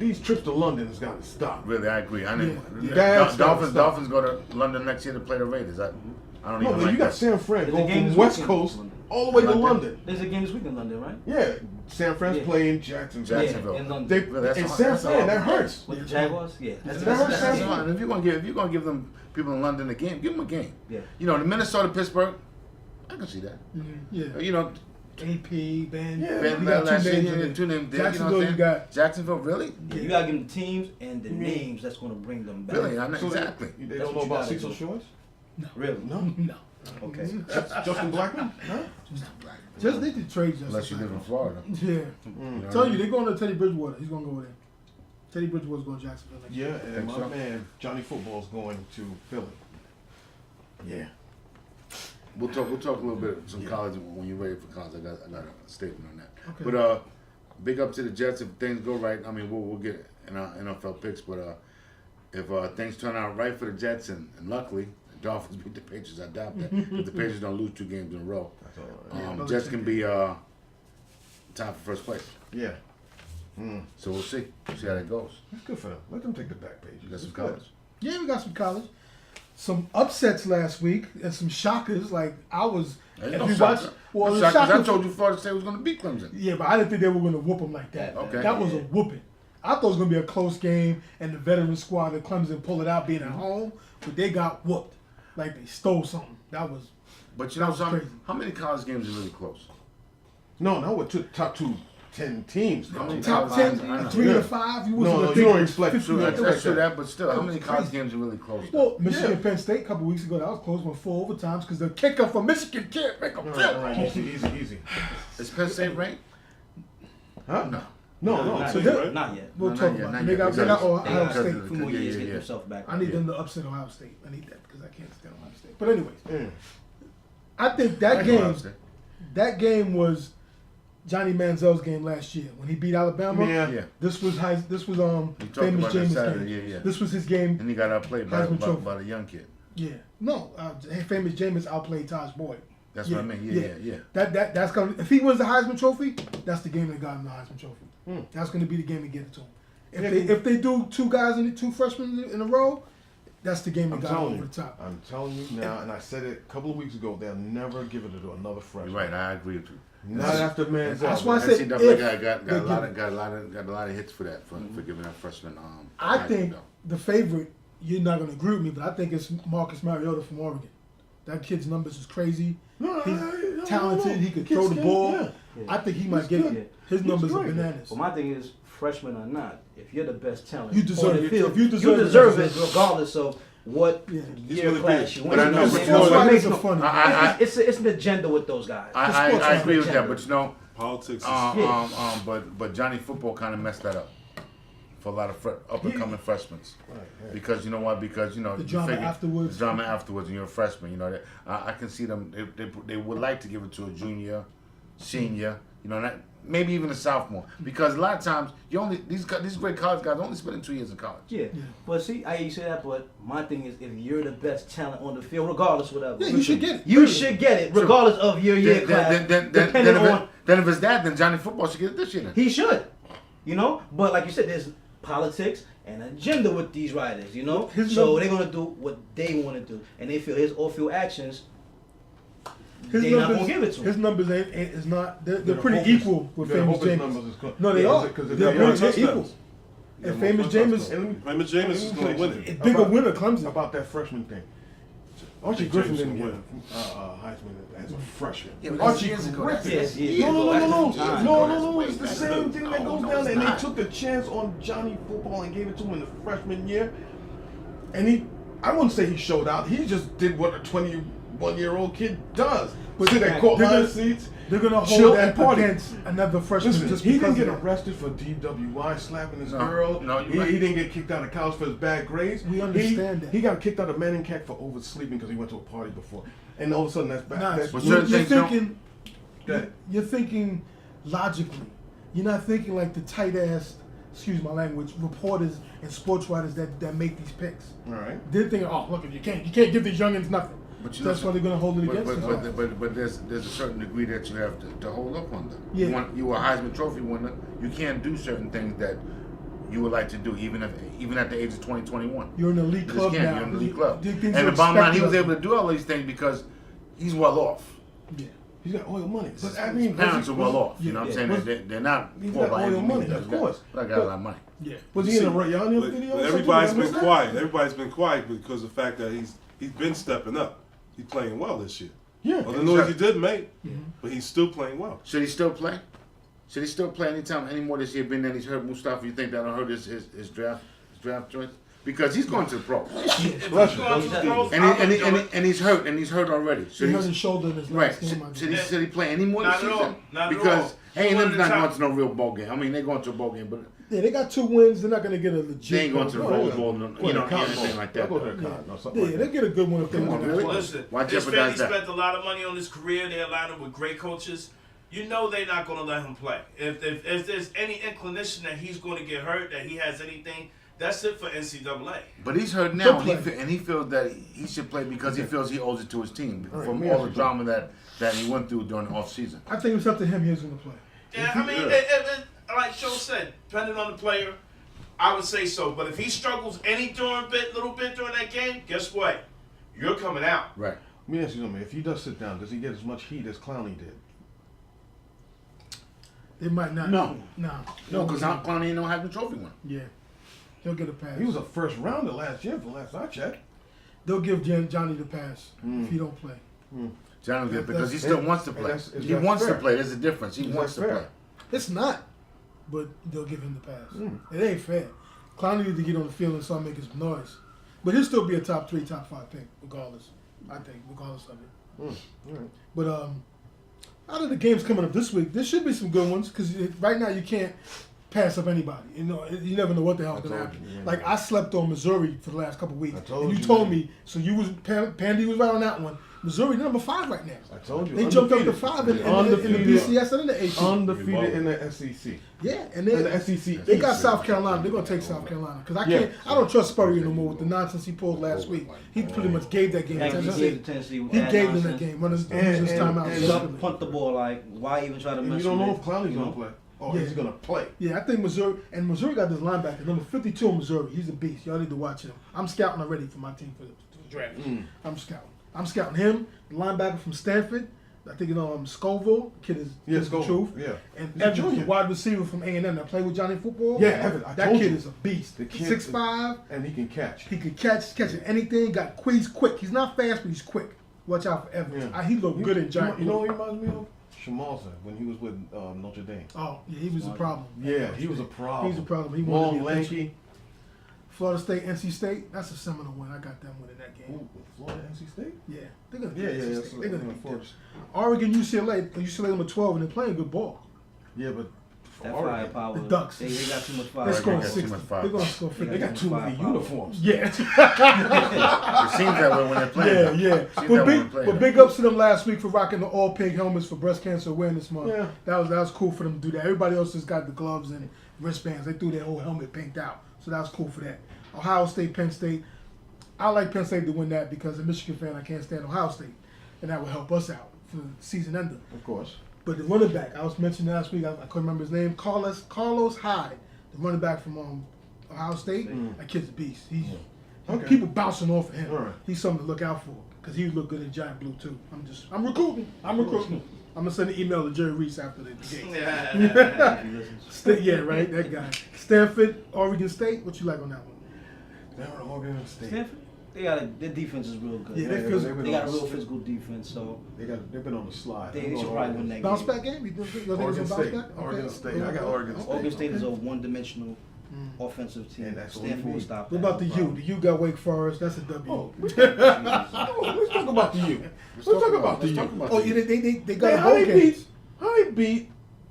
these trips to London has got to stop. Really, I agree. I know. Yeah. That's Dolphins gotta stop. go to London next year to play the Raiders. I don't No, even but like you got that. San Fran There's a going game from this West weekend. Coast all the way to London. London. There's a game this week in London, right? Yeah, San Fran's Yeah. playing Jacksonville. Jacksonville. Yeah, in London. They, Really, that's in a- San that's a- Fran, that hurts. With the Jaguars? Yeah. That hurts That's San Fran. fine. If you're gonna give them people in London a game, give them a game. Yeah. You know, the Minnesota Pittsburgh, I can see that. Yeah. You know, AP, Ben. Yeah. Ben you got last two year, names. in yeah, it. two names there. You know Jacksonville, what I'm you saying? got. Jacksonville, really? Yeah, you gotta give them the teams and the names that's gonna bring them back. Really? I know So exactly. They That's don't know what you about gotta Cecil do. Shorts? Really? No. No. Okay. Justin Blackman? No. Just they did trade just. Unless you live in Florida. Yeah. You know Tell what I you, mean? they're going to Teddy Bridgewater. He's going to go there. Teddy Bridgewater's going to Jacksonville next year. Yeah, and Think my so? man Johnny Football's going to Philly. Yeah. We'll talk a little bit some Yeah. college when you're ready for college. I got a statement on that. Okay. But big up to the Jets if things go right. I mean, we'll get in our NFL picks, but if things turn out right for the Jets and luckily the Dolphins beat the Patriots, I doubt that. If the Patriots don't lose 2 games in a row, That's all right. Jets can be tied for first place. Yeah. Mm. So we'll see. See how that goes. That's good for them. Let them take the back page. You got some It's good. college. Yeah, we got some college. Some upsets last week and some shockers. Like I was. Ain't if no you shocker. watch, well, No the shocker, 'cause shocker- I told you Florida State was going to beat Clemson. Yeah, but I didn't think they were going to whoop them like that. Okay. That was a whooping. I thought it was going to be a close game, and the veteran squad that Clemson pulled it out being at home, but they got whooped. Like they stole something. That was. But you That know was something? crazy. How many college games are really close? No, not with top 10 teams. How many Top college 10, games? I know. 3 Yeah. to 5. You No, wasn't no, gonna you don't think reflect. 50 True, like that's that. true that, but still, how That many was college crazy. games are really close? Well, Michigan, Yeah. Penn State a couple weeks ago, that was close, went 4 overtimes because the kicker from Michigan can't make a All field right, all right, goal. easy. Is Penn State ranked? Huh? No. No. Not, So yet. they- not yet. We'll No, talk not yet, about not it. They yet, got because- Ohio They State. got 2 more Yeah, years to yeah, get yeah. themselves back. I need Yeah. them to upset Ohio State. I need that because I can't stand Ohio State. But anyways, Mm. I think I that like Ohio game, State. that game was Johnny Manziel's game last year when he beat Alabama. Yeah. Yeah. This was We talked famous about that James Saturday. game. Yeah. This was his game. And he got outplayed by, Heisman Trophy. by the young kid. Yeah. No, famous James outplayed Taj Boyd. That's what I mean. Yeah. That's gonna. If he wins the Heisman Trophy, that's the game that got him the Heisman Trophy. Hmm. That's gonna be the game to get it to him. Yeah, If they do 2 guys and 2 freshmen in a row, that's the game that I'm got telling over you. the top. I'm telling you now, and I said it a couple of weeks ago. They'll never give it to another freshman. You're right. I agree with you. Not after Manziel. That's why I said NCAA if got they a lot give of got a lot of hits for that for giving that freshman. I title, think though. the favorite, you're not going to agree with me, but I think it's Marcus Mariota from Oregon. That kid's numbers is crazy. He's talented. He could throw the ball. Yeah. I think he might get good. it. His numbers are great. bananas. Well, my thing is, freshman or not, if you're the best talent You deserve on the it. field, If you you deserve deserve it, it regardless of what Yeah. year gonna class be- you but went. I know, You but what you know Sports what? I'm writers saying? are funny. It's an agenda with those guys. I sports agree with agenda. that, but you know, Politics is but Johnny Football kind of messed that up for a lot of up and coming freshmen. Because you know why? Because you know The you drama figure- afterwards. The drama afterwards, and you're a freshman. You know that I can see them. They would like to give it to a junior, senior. You know that maybe even a sophomore. Because a lot of times you only these great college guys only spending 2 years in college. Yeah. But see, I hear you say that, but my thing is, if you're the best talent on the field, regardless, whatever, Yeah, you should get it. you should get it, regardless of your year class. Depending on Then if it's that, then Johnny Football should get it this year. Then. he should, you know. But like you said, there's politics and agenda with these riders, you know. So they're gonna do what they want to do, and they feel his off-field actions. They're not gonna give it to him. His numbers is not. They're They're pretty hopeless. equal with They're Famous hopeless James. numbers is good. No, they Yeah, are. because if They're they pretty are touchdowns. equal. And Famous James, Raymond James is going to win it. bigger winner, Clemson. About that freshman thing. Archie James Griffin didn't will get Heisman as a freshman. Yeah, but that's Archie years ago. Griffin. Yes, yeah. No, That's no, the time. no. It's the same thing that goes down there. And they not. took a chance on Johnny Football and gave it to him in the freshman year. And I wouldn't say he showed out. He just did what a 21-year-old kid does. But Sit at court they're line gonna- seats. They're gonna chill hold and that party. against another freshman Listen, just he because didn't get of that. arrested for DWI, slapping his No, girl. no, you're right. He didn't get kicked out of college for his bad grades. We understand that. He got kicked out of Manning-Cac for oversleeping because he went to a party before. And all of a sudden, that's bad. Nah, That's But you're certain things don't- thinking. Go ahead. You're thinking logically. You're not thinking like the tight ass, excuse my language, reporters and sports writers that make these picks. All right. They're thinking, oh look, if you can't give these youngins nothing. But you That's know, why they're gonna hold it against us. but there's a certain degree that you have to hold up on them. Yeah. You a Heisman Trophy winner. You can't do certain things that you would like to do, even at the age of 20, 21. You're in the elite You just club can't. now. You're in the elite club. Things And are the bottom line, he was expected able of to do all these things because he's well off. Yeah. He's got oil money. But His I mean, parents are well off. You know Yeah. what I'm saying? They're not He's poor got by oil any money, means. of course. But I got a lot of money. Yeah. Was he in a Rihanna But video? or everybody's something? been quiet. Everybody's been quiet because of the fact that he's been stepping up. He's playing well this year. Yeah. Well, the noise he did make, but he's still playing well. Should he still play? Should he still play any more this year? Being that he's hurt Mustafa, you think that'll hurt his draft choice? Because he's going to the pros, If he's Bless you. going to the pros, and I would do it. he's hurt already. He Should hurt he? his shoulder in his Right. last game. I Should think. he play any more Not this at all. season? Not at Because all. A&M's One not at a going to no real ball game. I mean, they're going to a ball game, but Yeah, they got 2 wins. They're not gonna get a legit. they ain't going to the ball. Rose Bowl, anything like that. They'll go to the Yeah, con or something yeah, like they that. get a good one if they Come win. on, that. really? Listen, Why his jeopardize family that? spent a lot of money on his career. They're aligned with great coaches. You know they're not going to let him play. If there's any inclination that he's going to get hurt, that he has anything, that's it for NCAA. But he's hurt now, He'll and play. he feels that he should play because he feels he owes it to his team All right, from let me all ask the you drama that he went through during the off season. I think it's up to him. He's gonna play. Yeah, I mean, like Joe said, depending on the player, I would say so. But if he struggles little bit during that game, guess what? You're coming out. Right. Let me ask you something. If he does sit down, does he get as much heat as Clowney did? They might not. No. No, No, because Clowney ain't no Heisman Trophy winner. Yeah, he'll get a pass. He was a first rounder last year, for last I checked. They'll give Johnny the pass if he don't play. Johnny will get because he That's- still wants to play. is He that wants to fair? play. There's a difference. He Is wants that to fair? play. It's not, but they'll give him the pass. It ain't fair. Clowney need to get on the field and start making some noise. But he'll still be a top 3, top 5 pick, regardless. I think, regardless of it. All right. But out of the games coming up this week, there should be some good ones because right now you can't pass up anybody. You know, you never know what the hell's I gonna told happen. you, yeah. Like I slept on Missouri for the last couple of weeks, I told and you you, told man. me. So you was Pandy was right on that one. Missouri, they're number 5 right now. I told you. They jumped up to undefeated. 5 in the Undefeated. BCS and in the AP. Undefeated in the SEC. Yeah, and In the they SEC. they got East. South Carolina. They're gonna take South Carolina because I Yeah. can't. I don't trust Spurrier no more with the nonsense he pulled last week. He pretty much gave that game. Like he Tennessee. gave to Tennessee with He that gave them that nonsense. game. Running his And- timeout. and- Dump, punt the ball. Like, why even try to And mess you don't with know it? if Clowney's You know? gonna play. or Yeah. is he gonna play? Yeah, I think Missouri got this linebacker, number 52 in Missouri. He's a beast. Y'all need to watch him. I'm scouting already for my team for the draft. I'm scouting him, the linebacker from Stanford. I think Scoville, kid is the Scoville, truth. yeah. And He's a Evans, the junior. wide receiver from A&M that played with Johnny Football. Yeah, Evans, I that told kid you. is a beast. The kid 6'5", and he can catch. he could catching anything. He's quick. He's not fast, but he's quick. Watch out for Evans. Yeah. He looked good in giant. You know what he reminds me of? Shamalza when he was with Notre Dame. Oh, yeah, he was a problem. Yeah, he was a problem. He's a problem. He wanted to Long, be a pitcher. lanky. Florida State, NC State. That's a seminal win. I got them winning that game. Ooh, Florida, NC State? Yeah, they're gonna. Yeah, beat yeah, NC yeah. State. They're gonna beat them. Florida. Oregon, UCLA number 12, and they're playing good ball. Yeah, but That Oregon, firepower. The Ducks. They got too much They're fire. scoring got too 60. much fire. They're gonna score They 50. they got too many Firepower. uniforms. Yeah, It seems that way when they're playing. yeah. Seems that when they're playing. But big ups to them last week for rocking the all pink helmets for Breast Cancer Awareness Month. Yeah. That was cool for them to do that. Everybody else just got the gloves and wristbands. They threw their whole helmet pinked out, so that was cool for that. Ohio State, Penn State. I like Penn State to win that because as a Michigan fan, I can't stand Ohio State, and that will help us out for the season ender. Of course. But the running back, I was mentioning last week, I couldn't remember his name, Carlos Hyde, the running back from Ohio State. That kid's a beast. Okay. People bouncing off of him. All right. He's something to look out for because he look good in giant blue too. I'm recruiting. I'm gonna send an email to Jerry Reese after the game. Yeah, right, that guy. Stanford, Oregon State. What you like on that one? They're Oregon State. Stanford, their defense is real good. Yeah, they, they physical. got a real physical defense, so They've been on the slide. they should probably win that Bounce game. back game? You think it's Oregon a bounce State. back? Oregon State. I got Oregon State. Oregon State is a one-dimensional offensive team. And that's what we Stanford will need. stop What that. about the U? The U got Wake Forest. That's a W. Oh, let's talk about the U. Let's talk about the U. Oh, yeah, they got Man, a how bowl they game. beat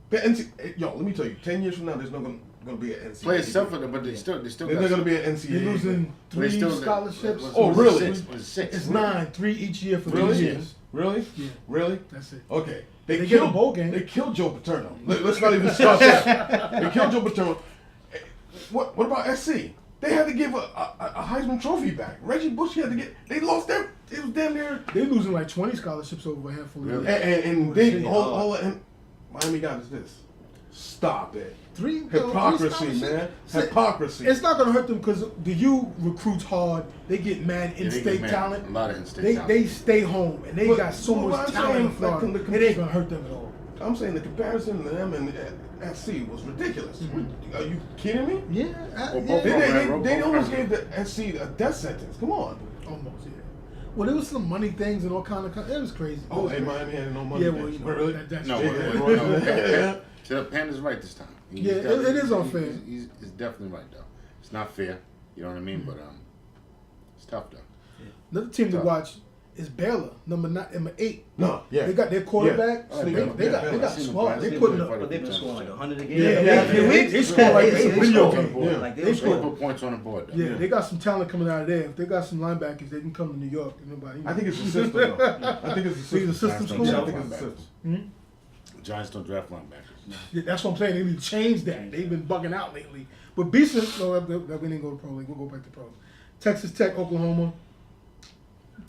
the NC. Yo, let me tell you, 10 years from now, there's not gonna be an NCAA. Play itself for them, but they still There's got. not gonna be an NCAA. You're losing They 3 still- scholarships. Oh, really? It's six. It's 9, 3 each year for 3 Really? years. Really? Yeah. Really? That's it. Okay. They get killed a bowl game. They killed Joe Paterno. Let's not even start that. They killed Joe Paterno. What about SC? They had to give a Heisman Trophy back. Reggie Bush had to get. They lost their. It was damn near. They're losing like 20 scholarships over a handful of Really? years. And they all and Miami got is this. Stop it. 3 Hypocrisy, scholarships? man. See, Hypocrisy. It's not gonna hurt them because the U recruits hard. They get mad in-state talent. A lot of in-state They talent. stay home and they But- got so but much what I'm talent in saying, Florida. like, the- It ain't gonna hurt them at all. I'm saying the comparison to them and SC was ridiculous. Are you kidding me? Yeah, Well, yeah. both They almost gave the SC a death sentence. Come on. Almost, yeah. Well, there was some money things and all kind of. It was crazy. It Oh, was hey, crazy. Miami had no money. Yeah, well, you know, really? that's No, true. no. The Panda's right this time. Yeah, it is unfair. He's definitely right though. It's not fair. You know what I mean? But it's tough though. Another team to Tough. watch is Baylor, number 8. No, yeah. They got their quarterback. Yeah. They got I've a seen them squad. play. They I've putting seen them up. play. But they've been scoring like 100 a game. Yeah, They they score like it's a video score. game. Yeah. Like They they score. score. Put points on the board though. Yeah, they got some talent coming out of there. If they got some linebackers, they can come to New York. Nobody. I think it's the system, though. I think it's the Think system. the system's Giants cool. don't I draft think it's the linebackers. system. Giants don't draft linebackers. Yeah, that's what I'm saying. They need to change that. They've been bugging out lately. But Beeson, no, we didn't go to pro league. We'll go back to pro. Texas Tech, Oklahoma.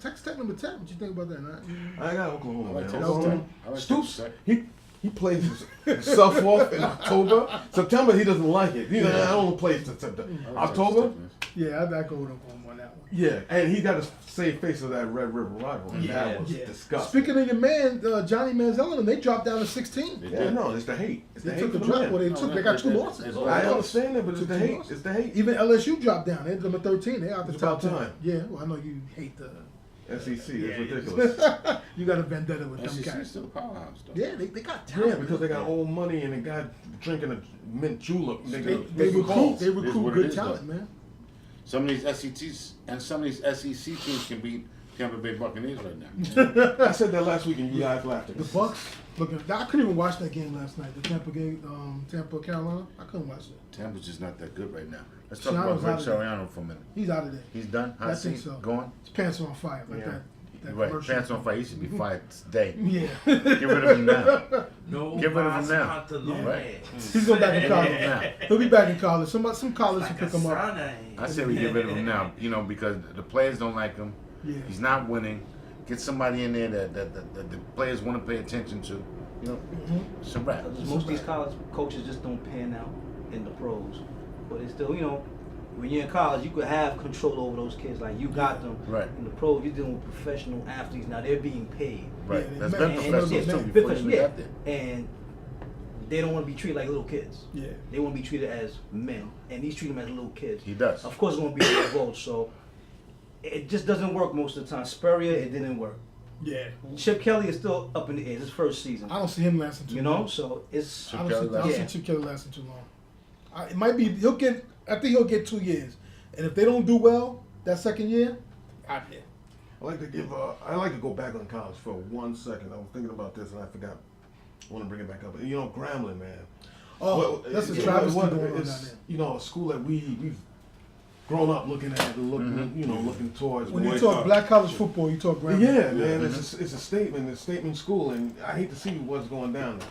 Texas Tech number 10. What you think about that? Nah? I got Oklahoma, I like man. Texas Oklahoma. Tech. I like Stoops, Texas he plays himself off in October. September, he doesn't like it. I don't play to September. I like October, Texas Tech, Yeah, I go with Oklahoma on that one. yeah. And he got to save face of that Red River rival. And Yeah, that was Yeah. disgusting. Speaking of your man, Johnny Manziel, and they dropped down to 16. They Yeah, no, it's the hate. It's the They hate took for a the drop. man. Well, they got 2 it's- losses. it's- I understand that, but it's Took the 2 hate. losses. It's the hate. Even LSU dropped down. They're number 13. They're out the It's top about 10. time. Yeah, well, I know you hate the. SEC, Yeah, it's ridiculous. You got a vendetta with them SEC is guys. still a powerhouse though. Yeah, they got talent. Yeah, because they got old money and a guy drinking a mint julep. They making recruit. calls. They It is recruit what it good is, talent, though. man. Some of these SECs and some of these SEC teams can beat Tampa Bay Buccaneers right now. I said that last week and you guys laughed at The me. Bucks. Look, I couldn't even watch that game last night. The Tampa game, Tampa Carolina. I couldn't watch it. Tampa's just not that good right now. Let's talk Shiano's about Greg out of there. Soriano for a minute. He's out of there. He's done. I Hot think seat so. going. His pants are on fire like Yeah. that. Right, commercial. pants on fire. He should be fired today. Yeah. Get rid of him now. No, Get rid of him now. Yeah. Right. He's going back in college. Now. He'll be back in college. Some college will pick him up. I say we get rid of him now. You know, because the players don't like him. Yeah. He's not winning. Get somebody in there that the players want to pay attention to. You know, It's a wrap. because most of these college coaches just don't pan out in the pros, but it's still, you know, when you're in college, you could have control over those kids. Like you got them. Right. In the pros, you're dealing with professional athletes. Now they're being paid. Right. Yeah, That's they been make- professional and- too and- before you even yeah, got there. and they don't want to be treated like little kids. Yeah. They want to be treated as men, and he's treating them as little kids. He does. Of course, it's going to be a revolt. So it just doesn't work most of the time. Spurrier, it didn't work. Yeah. Chip Kelly is still up in the air. It's his first season. I don't see him lasting too You long. know, so it's I don't Kelly see, I don't Yeah. see Chip Kelly lasting too long. It might be I think he'll get 2 years, and if they don't do well that second year, out there. I like to go back on college for 1 second. I was thinking about this and I forgot. I want to bring it back up. You know, Grambling, man. Oh, that's a It's- travesty what- going on it's, down there. you know, a school that we've grown up looking at and looking, you know, looking towards. When you Boy, talk black college football, you talk Grambling. Yeah, man, it's a statement. It's a statement school, and I hate to see what's going down there.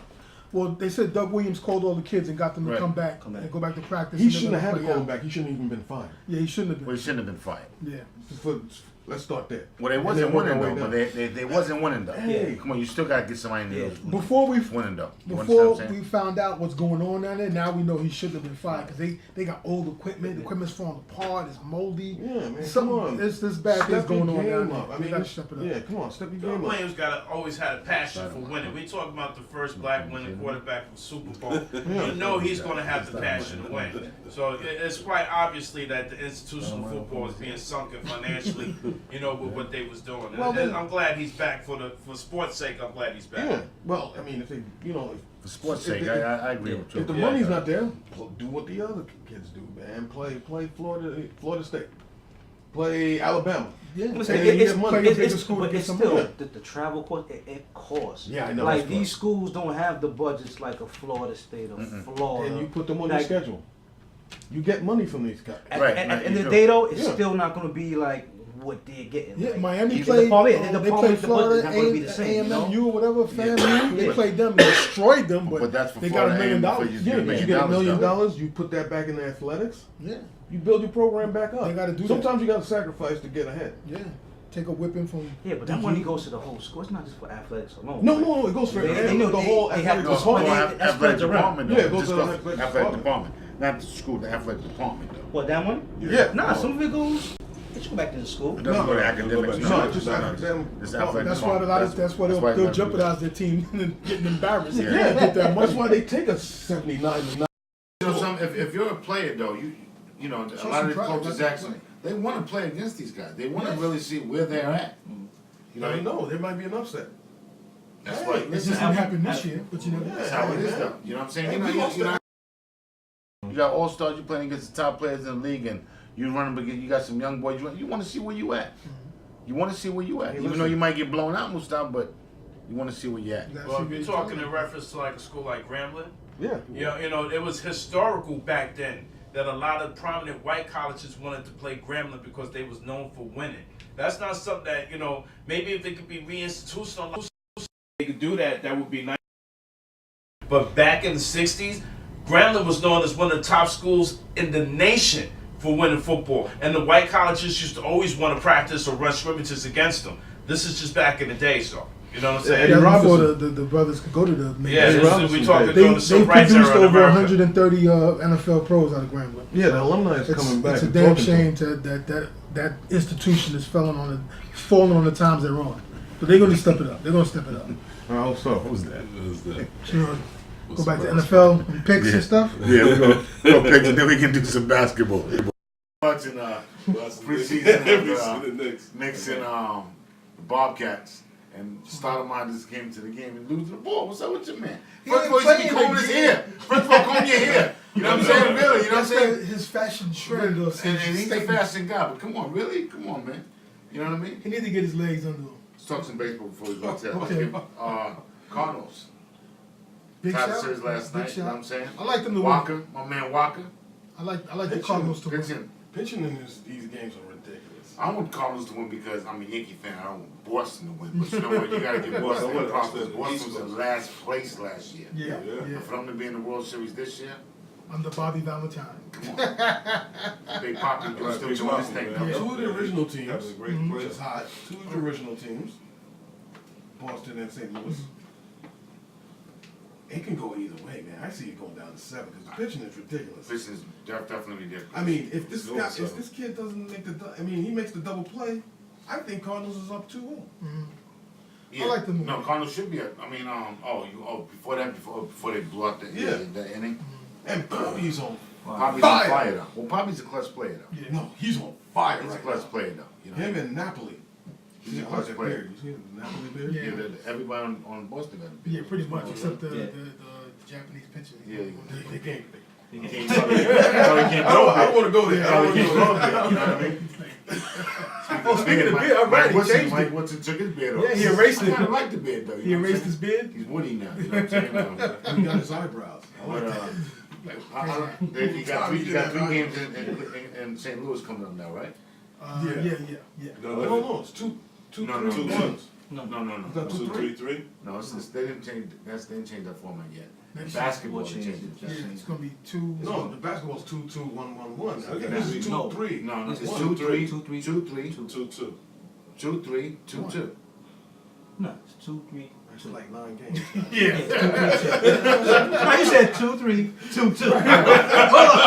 Well, they said Doug Williams called all the kids and got them to Right. come back Come back. and go back to practice. He and they're shouldn't have gonna had to play call him out. back. He shouldn't have even been fired. Yeah, he shouldn't have Well, been. he shouldn't have been fired. Yeah. Let's start there. Well, they And wasn't then work winning our though, way but down. they wasn't winning though. Hey. Come on, you still gotta get somebody in there who's Before we winning though. You understand Before what I'm saying? we found out what's going on down there, now we know he shouldn't have been fired because they got old equipment. The equipment's falling apart. It's moldy. Yeah, man, Something, come on. There's bad Step things going your on game down there. up. I We mean, gotta step it up. yeah, come on, step your Doug game up. Williams always had a passion for winning. We talk about the first black winning quarterback from Super Bowl. You know he's going to have the passion to win. So it's quite obviously that the institutional football is being sunken financially, you know, with what they was doing. Well, And then- I'm glad he's back for sports' sake. I'm glad he's back. Yeah. Well, I mean, if they, you know, For sports' if sake, they- I agree with you. if the Yeah. money's not there, do what the other kids do, man. Play Florida State. Play Alabama. Yeah. Listen, And you it's, get money. Play a it's, bigger it's, school to but get it's some still money. the travel cost. It costs. Yeah, I know, Like it's these cost. schools don't have the budgets like a Florida State or Florida. And you put them on Like, your schedule. You get money from these guys. At, Right, at, right, at the end you of the do. day, though, it's Yeah. still not going to be like what they're getting. Yeah, like, Miami even played. the department, the They department, played the budget's Florida, not going to be the same. AMU You know? or whatever. FAMU. They Yeah. played them, and destroyed them, But that's for they got Florida $1 million. A&M for you. Yeah, but you get $1 $1 million, you put that back in the athletics, Yeah, you build your program back up. They gotta do that. Sometimes you gotta sacrifice to get ahead. yeah. Take a whipping from. Yeah, but that money goes to the whole school. It's not just for athletics alone. No, it goes for They know the they- whole they have athletic to No, spend department. that's athletic spreads around. department though. Yeah, it goes Just to the go athletic athletic department. department. Not the school, the athletic department though. What, that one? Yeah. Nah, some of it goes. It should go back to the school. It doesn't go to No, academics. no, No, just academic It's department. athletic That's why a department. lot of. That's why why they'll it's not jeopardize their team and getting embarrassed. Yeah. Yeah, get that money. That's why they take us 79 to 9. You know, if you're a player though, you know, a lot of the coaches actually they want to play against these guys. They want to really see where they're at. You never know, there might be an upset. That's Hey, why. It Listen, just didn't happen this year, but you never. Yeah. that's how it is though. You know what I'm saying? Hey, You know, we lost you got all stars. You playing against the top players in the league, and you running against. You got some young boys. You want to see where you at. You want to see where you at. Hey, Even listen. though you might get blown out most time, but you want to see where you at. You gotta Well, see if where you're you're talking going. in reference to like a school like Grambling, Yeah. you know, it was historical back then that a lot of prominent white colleges wanted to play Grambling because they was known for winning. That's not something that, you know, maybe if they could be reinstitutionalized, they could do that, that would be nice. But back in the 60s, Grambling was known as one of the top schools in the nation for winning football. And the white colleges used to always want to practice or run scrimmages against them. This is just back in the day, so. You know what I'm saying? Eddie That was before Robinson. the brothers could go to the. Yeah, Eddie this is, Robinson we talking did. during They the civil rights produced era in over America. 130 NFL pros out of Grambling. Yeah, the alumni is coming back. It's a and damn talking to shame them. that institution is falling on the times they're on. But they're going to step it up. They're going to step it up. I hope so. Who's that? Sure. Go back to NFL and picks Yeah. and stuff. Yeah, we go pick and then we can do some basketball. Watching preseason of Knicks and the Bobcats. And Stoudemire came to the game and lose the ball. What's up with your man? First of all, he should be combing his hair. First of all, comb your hair. You know what I'm saying? Really, you know what I'm saying? His fashion trend. And he's a fashion guy, but come on, really? Come on, man. You know what I mean? He need to get his legs under him. Let's talk some baseball before we go to that. Okay. Cardinals. Big Tied the shot. series last Big night, you know what I'm shot. saying? I like them to win. Walker, my man Walker. I like the Pitching. Cardinals to win. Pitching. Pitching in these games are ridiculous. I want Cardinals to win because I'm a Yankee fan. I don't want Boston to win. But you know what? You got to give Boston Boston props. won. Boston was in last place last year. Yeah, Yeah. yeah. And for them to be in the World Series this year, Under Bobby Valentine. come on. Big Papi can still Big doing his Papi, thing. man. Yeah. Two of the original Having teams, a great which player. is hot. Two of the original teams, Boston and St. Louis. it can go either way, man. I see it going down to 7 because the pitching is ridiculous. This is definitely different. I mean, if this Go guy, so. if this kid doesn't make he makes the double play, I think Cardinals is up 2-0. Yeah. I like the move. No, Cardinals should be. Before they blew out the inning. And Poppy's on. Poppy's Fire. on fire though. Well, Poppy's a clutch player though. Yeah. No, he's on fire He's a right clutch now. player though. You know. Him and Napoli. He's a I like clutch that player. beard. You see the Napoli beard? Yeah. Everybody on Boston got a beard. Yeah, pretty much, except the Yeah. Japanese pitcher. Yeah. They can't. He can't throw it. I don't want to go there. I don't want to go there. You know what I mean? Oh, speaking of beard, I'm right, he changed Mike it. Woodson took his beard off. Yeah, he erased I it. kind of like the beard though. He erased his beard? He's Woody now. You know what I'm saying? He got his eyebrows. I like But that. you got three games in St. Louis coming up now, right? Yeah. No, it's two, No, three, no, two, ones. No. Is that 2, 3, 3. No, they didn't change. They didn't change that format yet. Next Basketball year they we'll changed change it. it. Yeah, it's gonna be 2. No, the basketball's 2-2-1-1-1. I think No. this is 2-3. No, it's One, 2-3, 2-3, 2-3, 2-2. 2-3, 2-2. No, it's 2-3. That's like 9 games. Yeah. How you said 2-3, 2-2.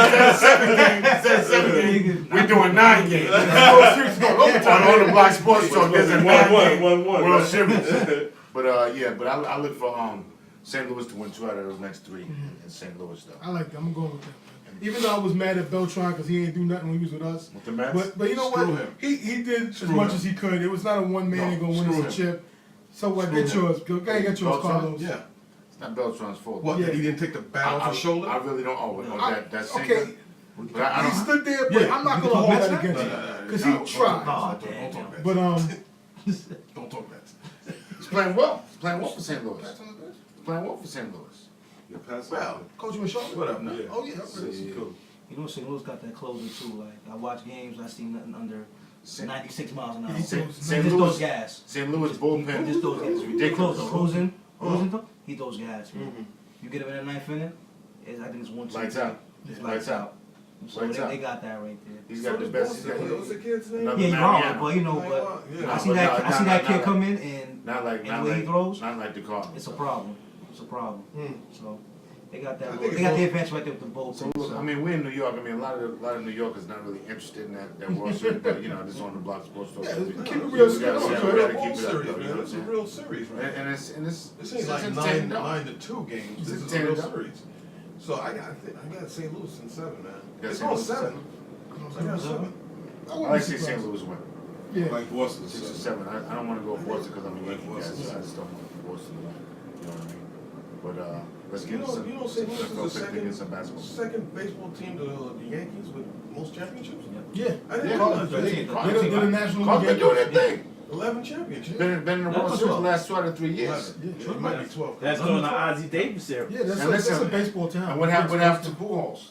Instead of 7 games, we're doing 9 games. On the Black Sports Talk, there's a 9-game 1-1. World Series. But I look for St. Louis to win 2 out of those next 3 in St. Louis though. I like that. I'm going with that. Even though I was mad at Beltran because he ain't do nothing when he was with us. With the Mets? But you know Screw what? him. He did as Screw much him. as he could. It was not a one man No, gonna win screw us a him. chip. So what? Screw Get him. yours. Go get yours, Beltran? Carlos. Yeah. It's not Beltran's fault. What, Yeah. that he didn't take the bat off his shoulder? I really don't. That same Okay, But I he don't. stood there, but Yeah. I'm not gonna hold that against him because he tried. Oh, Don't damn. talk that. But Don't talk that. He's playing well. He's playing well for St. Louis. He's playing well for St. Louis. Yeah, pass Well, it. Coach him a shoulder. what up now? Yeah. Oh yeah. Yeah. Cool. You know, St. Louis got that closer too. Like I watch games, I see nothing under 96 miles an hour. He He throws- just St. throws Louis. gas. St. Louis He bullpen just throws gas. is They ridiculous. close though. Rosen, he throws gas. Man. Mhm. You get him in the 9th inning, I think it's 1-2. Lights out. It's Lights out. So Lights out. they got that right there. He's got the best. He's got, What's the kid's name? Another Yeah, you're Mariano. wrong, but you know, Yeah. I see but that no, I see not- that not kid like- come in and Not like, and not the way like, he throws, not like the Cardinals. it's a problem. It's a problem. Mm. So they got that. I Little, think they it's got the all- advantage right there with the bullpen. So look, I mean, we're in New York. I mean, a lot of New Yorkers not really interested in that World Series, but you know, this on the Block Sports Talk. Yeah, We keep it gotta- real we serious. gotta- No, we it's gotta a real keep it up, series, though, you know man. what I'm It's a saying? real series, right? And it's This ain't like entertaining, 9-2 games. It's This is a entertaining, real though. series. So I got St. Louis in 7, man. got It's St. on Louis in 7. I got 7. I like to see St. Louis win. Yeah. Like Boston. 6 or 7. I don't want to go Boston because I'm a Yankee guy. Boston. I just don't want Boston to win. You know what I mean? But let's You get know, some. you know St. Louis NFL is the pick against some basketball. second baseball team to the Yankees with most championships. Yeah. I didn't Yeah. realize that. They're the National Cardinals League. been doing their thing. 11 championships. Been in the That's World what's Series up. the last 2 out of 3 years. Yeah. It might be 12. That's during the Ozzie Davis era. Yeah, that's And listen, a baseball town. And what happened to Pujols?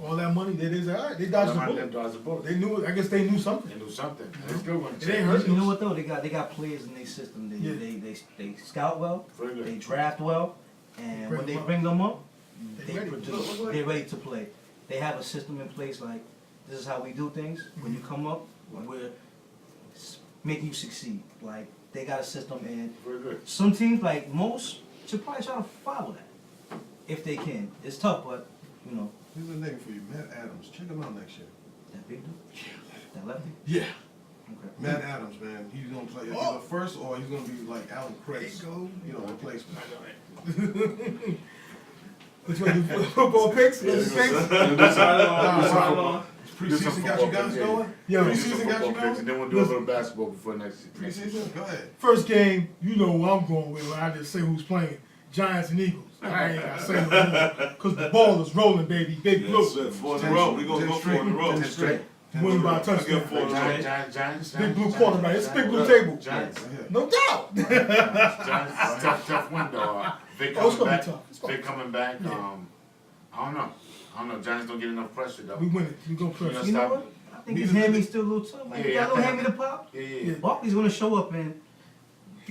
All that money, they did all right. They dodged the bullet. Dodged the bullet. They knew. I guess they knew something. They knew something. They still going It ain't hurt. You know what though? They got players in their system. They Yeah. they scout well. Very good. They draft well, and Bring when they them up. bring them up, They they ready. produce. They're ready to play. They have a system in place. Like this is how we do things. When you come up, we're making you succeed. Like they got a system, and Very good. some teams, like most, should probably try to follow that if they can. It's tough, but you know Here's a name for you, Matt Adams. Check him out next year. that big dude, that lefty. Yeah. Okay. Matt Adams, man. He's gonna play either first or he's gonna be like Alan Craig. You know, replacement. Which one? The football picks? Yeah, Picks? Preseason got you guys going? Yo, Preseason got you And going? then we'll do a little basketball before next season. Preseason? Go ahead. first game, you know who I'm going with. When I just say who's playing. Giants and Eagles. I ain't gotta say no more. Because the ball is rolling, baby. Big blue. Yes, sir. 4 in a row. We're going to go 4 in a row. 10 straight. Winning by a I touchdown. get 4 in a row. Giants. Big blue quarterback. It's big blue table. Giants. No doubt. Giants. Tough window. Vic Oh, it's coming gonna be back. tough. It's gonna Vic be coming back. Yeah. I don't know. Giants don't get enough pressure though. We win it. We gonna You push. know, You know stop. what? I think his hammy's still a little tough. Like, Yeah, got a little yeah. hammy to pop. Yeah. Barkley's gonna show up and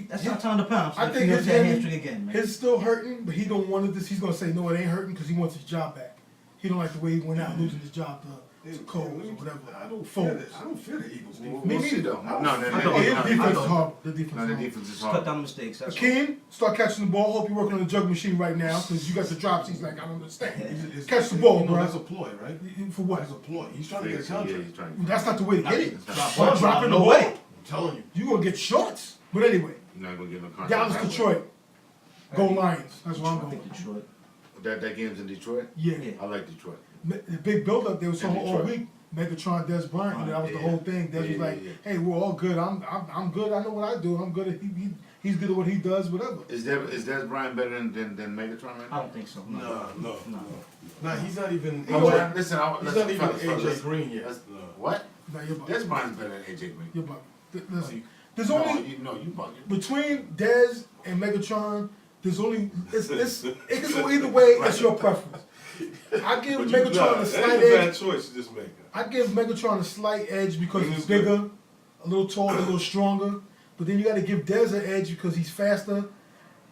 that's not time to pounce. I Like, think he his has that hammy- hamstring again, man. His still hurting, but he don't want this. He's gonna say no, it ain't hurting because he wants his job back. He don't like the way he went out losing his job It's cold or whatever. I don't Folds. fear the Eagles defense. Me We'll see neither. though. No, Oh, his defense is hard. The defense No, is the hard. defense is Just cut hard. down the mistakes. That's all. Keen, start catching the ball. Hope you're working on the jug machine right now because you got the drops. He's like, I don't understand. It's- Catch the ball, you know, bro. That's a ploy, right? For what? That's a ploy. He's trying to get a Yeah, contract. he's trying to. That's not the way to get it. Stop Start dropping the No ball. way. I'm telling you. You gonna get shorts. But anyway, You're not gonna get no contract. Dallas, that way. Detroit. Go Lions. That's where I'm I think going. Detroit. That game's in Detroit. Yeah. Yeah. I like Detroit. The big build up they was talking all Detroit. week. Megatron, Des Bryant, you know, that was the whole thing. Des was like, "Hey, we're all good. I'm good. I know what I do. I'm good. At, he's good at what he does. Whatever." Is Des Bryant better than Megatron right I now? don't think so. No. Nah, he's not even. I want, listen, He's not even AJ Green yet. What? Now you're bugging. Des Bryant's better than AJ Green. You're bugging. Listen, there's No, only you bugging. between Des and Megatron. There's only it can go either way. It's your preference. I give Megatron a slight That's a bad edge. choice you just make. I give Megatron a slight edge because he's bigger, a little taller, a little stronger. But then you got to give Dez an edge because he's faster.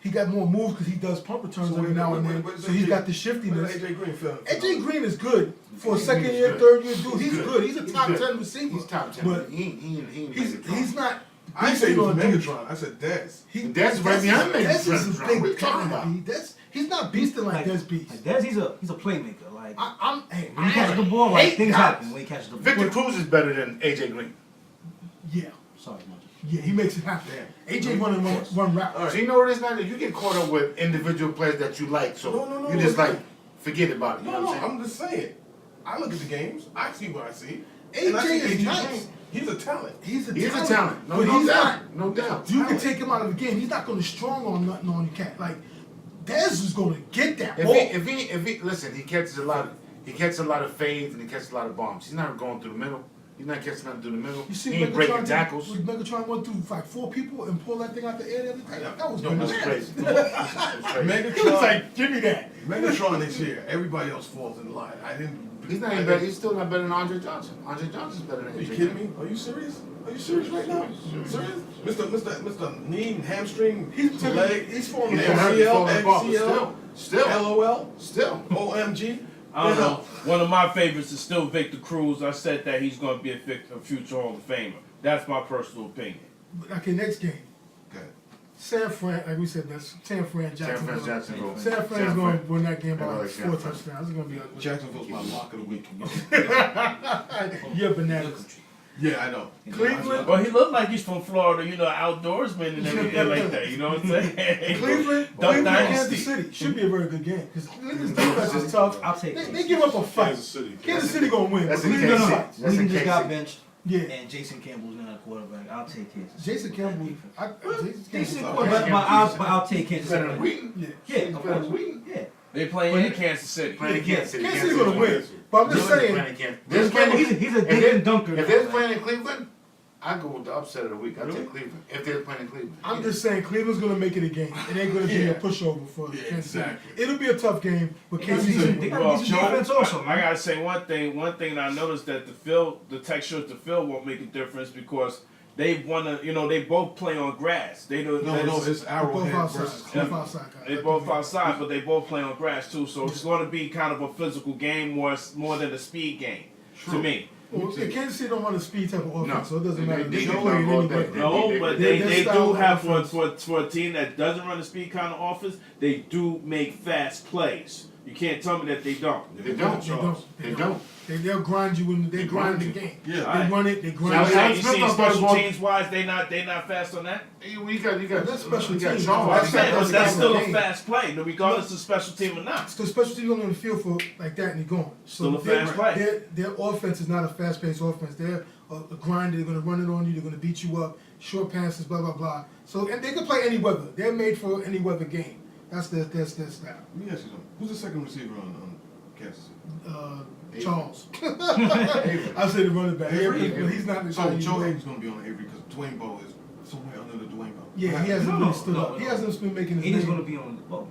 He got more moves because he does pump returns every now and then. So he's got the shiftiness. AJ Green feel. AJ Green is good for a second year, good. third year dude. He's He's good. He's a He's top good. 10 receiver. He's top 10. But He ain't he's not. I didn't say he was beasting on Megatron. I said Dez. Dez right behind Dez is Megatron. a What are you big talking guy. about? He's not beasting like Dez beast. Like Dez, he's a playmaker. Like Hey, when he catches the ball, like hate things guys. happen when he catches the ball. Victor Cruz is better than AJ Green. Yeah, Sorry, Marcus. yeah, he makes it happen. AJ running one route. So you know what it is now? You get caught up with individual players that you like, so No, you just no. like forget about it. You know No, what I'm saying? I'm just saying. I look at the games. I see what I see. AJ And I see is AJ nice. Green. He's a talent. He's a He's a talent. talent. No, but no he's doubt. No doubt. not. You can take him out of the game. He's not going to strong on nothing on you cat. Like Dez is going to get that ball. If he listen, he catches a lot of fades and he catches a lot of bombs. He's not going through the middle. He's not catching nothing through the middle. You see He ain't breaking Megatron, tackles. Megatron went through like 4 people and pulled that thing out the air the other day. That was It was bananas. crazy. It was crazy. He was Megatron. like, give me that. Megatron is here. Everybody else falls in line. I didn't. He's not even better. He's still not better than Andre Johnson. Andre Johnson's better than Are you AJ kidding Green. me? Are you serious? Are you serious right now? Serious? Mr. Knee and hamstring, He's leg, he's falling He's apart. hurt, he's falling MCL, apart, but MCL, still, LOL, still. OMG. I don't know. One of my favorites is still Victor Cruz. I said that he's going to be a future Hall of Famer. That's my personal opinion. Okay, next game. Good. San Fran, like we said, that's San Fran, Jacksonville. Jacksonville. San Fran's going to win that game by like 4 touchdowns. It's going to be ugly. Jacksonville's my lock of the week. You're bananas. Yeah, I know. Cleveland, Well, he looked like he's from Florida, outdoorsman and everything like that. You know what I'm saying? Cleveland, Duck Kansas Dynasty. City should be a very good game because Cleveland's defense is tough. I'll take They give up a fight. Kansas City. Kansas City gonna win. That's but in Cleveland KC. fights. That's in Cleveland just got KC. benched, Yeah, and Jason Campbell's not a quarterback. I'll take Kansas. Jason Campbell. Decent Jason quarterback, but I'll take Kansas Better than City. Wheaton. Yeah. Yeah, He's of better than course. Wheaton. Yeah. They playing in Kansas City. Playing in Kansas City. Kansas City's gonna win. But I'm just saying, There's playing. He's a dink and dunker. If they're playing in Cleveland, I go with the upset of the week. I take Cleveland. If they're playing in Cleveland, I'm just saying Cleveland's gonna make it a game. It ain't gonna be a pushover for Kansas City. exactly. It'll be a tough game, but They Kansas got City. decent Well, defense also, I man. gotta say one thing. One thing that I noticed that the texture of the field won't make a difference because they wanna, they both play on grass. They don't. No, it's Both Arrowhead outside. versus Both Cleveland. outside. guys. They both outside, but they both play on grass too. So it's going to be kind of a physical game more than a speed game to me. Well, Kansas City don't run a speed type of offense, No. so it doesn't matter. They They do can play run in all any day. way. No, but Their they style do of have offense. for a team that doesn't run the speed kind of offense. They do make fast plays. You can't tell me that they don't. They don't. They don't. They'll grind you when they grind the game. Yeah. They run it. They You grind Now, it. see, Smith not special going- teams wise, they not fast on that. You got That's special you got teams. Sean. That's I'm saying, but that's still a game. fast play, regardless of special team or not. So special teams on the field for like that and they're gone. So Still a fast play. Their offense is not a fast-paced offense. They're a grinder. They're going to run it on you. They're going to beat you up. Short passes, blah blah blah. So and they can play any weather. They're made for any weather game. That's their style. Let me ask you something. Who's the second receiver on Kansas City? Charles. Avery. I say the running back. Avery? But he's not. So Joe Hayden's going to be on Avery because Dwayne Bowe is somewhere under the Dwayne Bowe. Yeah, he hasn't really stood No, up. He hasn't been making his He is name. going to be on the boat.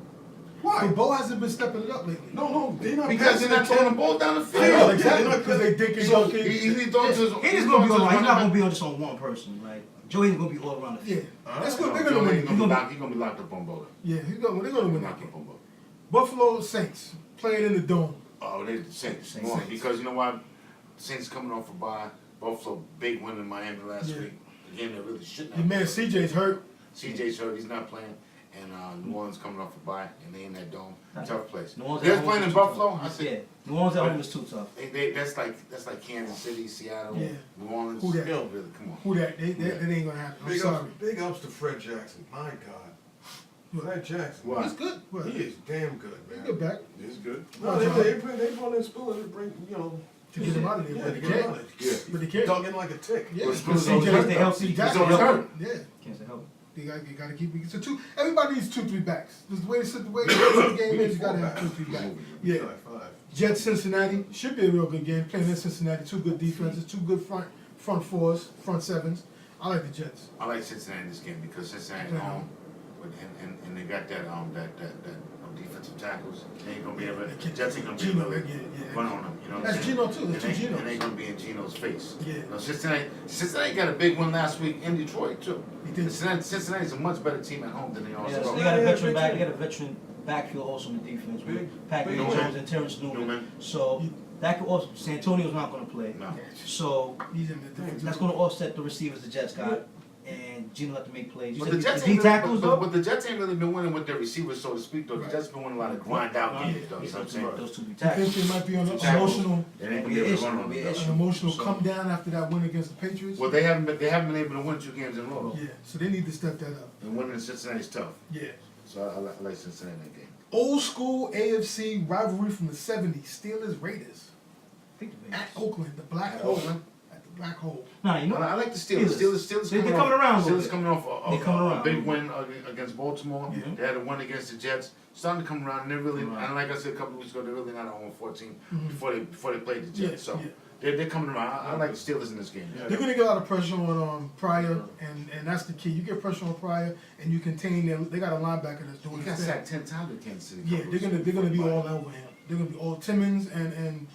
Why? But Bo hasn't been stepping it up lately. No, they're not Because passing they're not the throwing the ball down the I field. know, Yeah, exactly, they're not- because they think it's So okay. he's throwing to his. He is going to be on. He's not going to be on just on one person. Like Joey's going to be all around the Yeah, field. that's good. No, They're gonna Joe win. Hayden's gonna be locked up on Bowler. Yeah, they're gonna win that Locked game. up on Bowler. Buffalo Saints playing in the dome. Oh, they Saints. Saints. Because you know why? Saints coming off a bye. Buffalo big win in Miami last week. A game that really shouldn't Your have. man CJ's hurt. CJ's hurt. He's not playing. And New Orleans coming off a bye, and they in that dome. Tough place. New Orleans They're at home playing is in too Buffalo. tough. I said, Yeah, New Orleans at home is too tough. that's like Kansas City, Seattle, Yeah. New Orleans. Who that? Really, come on. Who that? That ain't gonna happen. I'm Big sorry. ups, big ups to Fred Jackson. My God, Fred Jackson. Why? He's good. Well, He is damn good, he's man. good back He's good. No, they brought in Spiller to bring, to get him out of there, yeah, but to they get him can't. out of there. Yeah. But they can't. Dug in like a tick. Yeah, Well, because Spiller's always CJ hurt, Stay though. healthy. He's Jackson. always hurt. Yeah. Can't say help. You gotta keep it. So everybody needs 2-3 backs. Just the way the game is, you gotta have 2-3 backs. Yeah. Five. Jets Cincinnati should be a real good game. Playing in Cincinnati, 2 good defenses, 2 good front fours, front sevens. I like the Jets. I like Cincinnati in this game because Cincinnati's home, and they got that defensive tackles. They ain't gonna be able. The Jets ain't gonna be able to run on them. You know what I'm That's saying? Geno too. That's 2 Genos. And they gonna be in Geno's face. Yeah. You know, Cincinnati got a big win last week in Detroit too. He did. Cincinnati's a much better team at home than they are. Yeah, on the so road. they got a Yeah, veteran big back. team. They got a veteran backfield also in the defense Big- with Patrick big Jones Newman. and Terrence Newman. Newman. So that could also. Santonio's not going to play. No. So He's in the defense. that's going to offset the receivers the Jets got, and Gino have to make plays. You But said the Jets D ain't tackles really, though. but the Jets ain't really been winning with their receivers, so to speak. Though the Right. Jets been winning a lot of grind out games, though. You know what I'm saying? Those two D You think tackles. they might be on an Tackles. emotional, They ain't gonna be able to run on them. an emotional come down after that win against the Patriots? Well, they haven't been able to win 2 games in a row. Yeah, so they need to step that up. And winning in Cincinnati's tough. Yeah. So I like Cincinnati in that game. Old school AFC rivalry from the 70s, Steelers Raiders. I think the At Vegas. Oakland, the black At hole. Oakland? At the black hole. Nah, you know. I like the Steelers. Steelers They're coming around a little Steelers bit. coming off They're coming a around. big win against Baltimore. Yeah. They had a win against the Jets. Starting to come around, and they're really, Right. and like I said a couple of weeks ago, they're really not a 0-14 Mhm. before they played the Jets. Yeah, So yeah. they're coming around. I like the Steelers in this game. They're going to get a lot of pressure on Pryor, and that's the key. You get pressure on Pryor, and you contain them. They got a linebacker that's doing He his got thing. sacked 10 times with Kansas City. Yeah, they're gonna be all over him. They're gonna be all Timmons and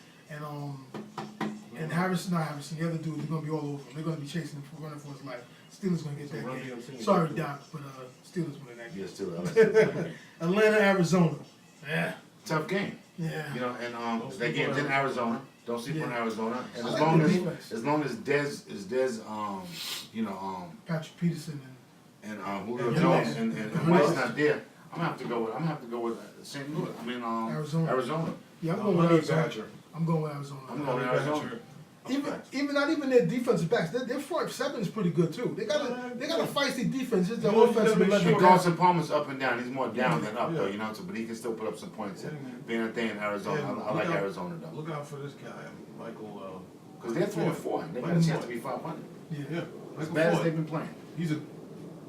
Harrison, not Harrison, the other dude. They're gonna be all over him. They're gonna be chasing him, running for his life. Steelers gonna get that run game. DMC. Sorry, Doc, but Steelers winning that Yeah, game. Steelers. I like Steelers. Atlanta, Arizona. Yeah, Tough game. yeah. You know, and that game's in Arizona. Don't sleep on Yeah. Arizona. And I as like long the as defense. Dez, Patrick Peterson and Julio And Jones Jones. and White's not there, I'm gonna have to go with St. Louis. Arizona. yeah, I'm going with Honey Arizona. Badger. I'm going with Arizona. I'm going with Arizona. Even not even their defensive backs. Their front seven is pretty good too. They got a feisty defense. Just their You offense gotta been make letting And them down. Carson Palmer's up and down. He's more down than up, though, Yeah. you know. So, but he can still put up some points. And Yeah. being a thing in Arizona, And I like look out- Arizona though, Look out for this guy, Michael. because they're 3-4. They got a chance to be 500. Yeah. Yeah, As Michael bad as Floyd. they've been playing. He's a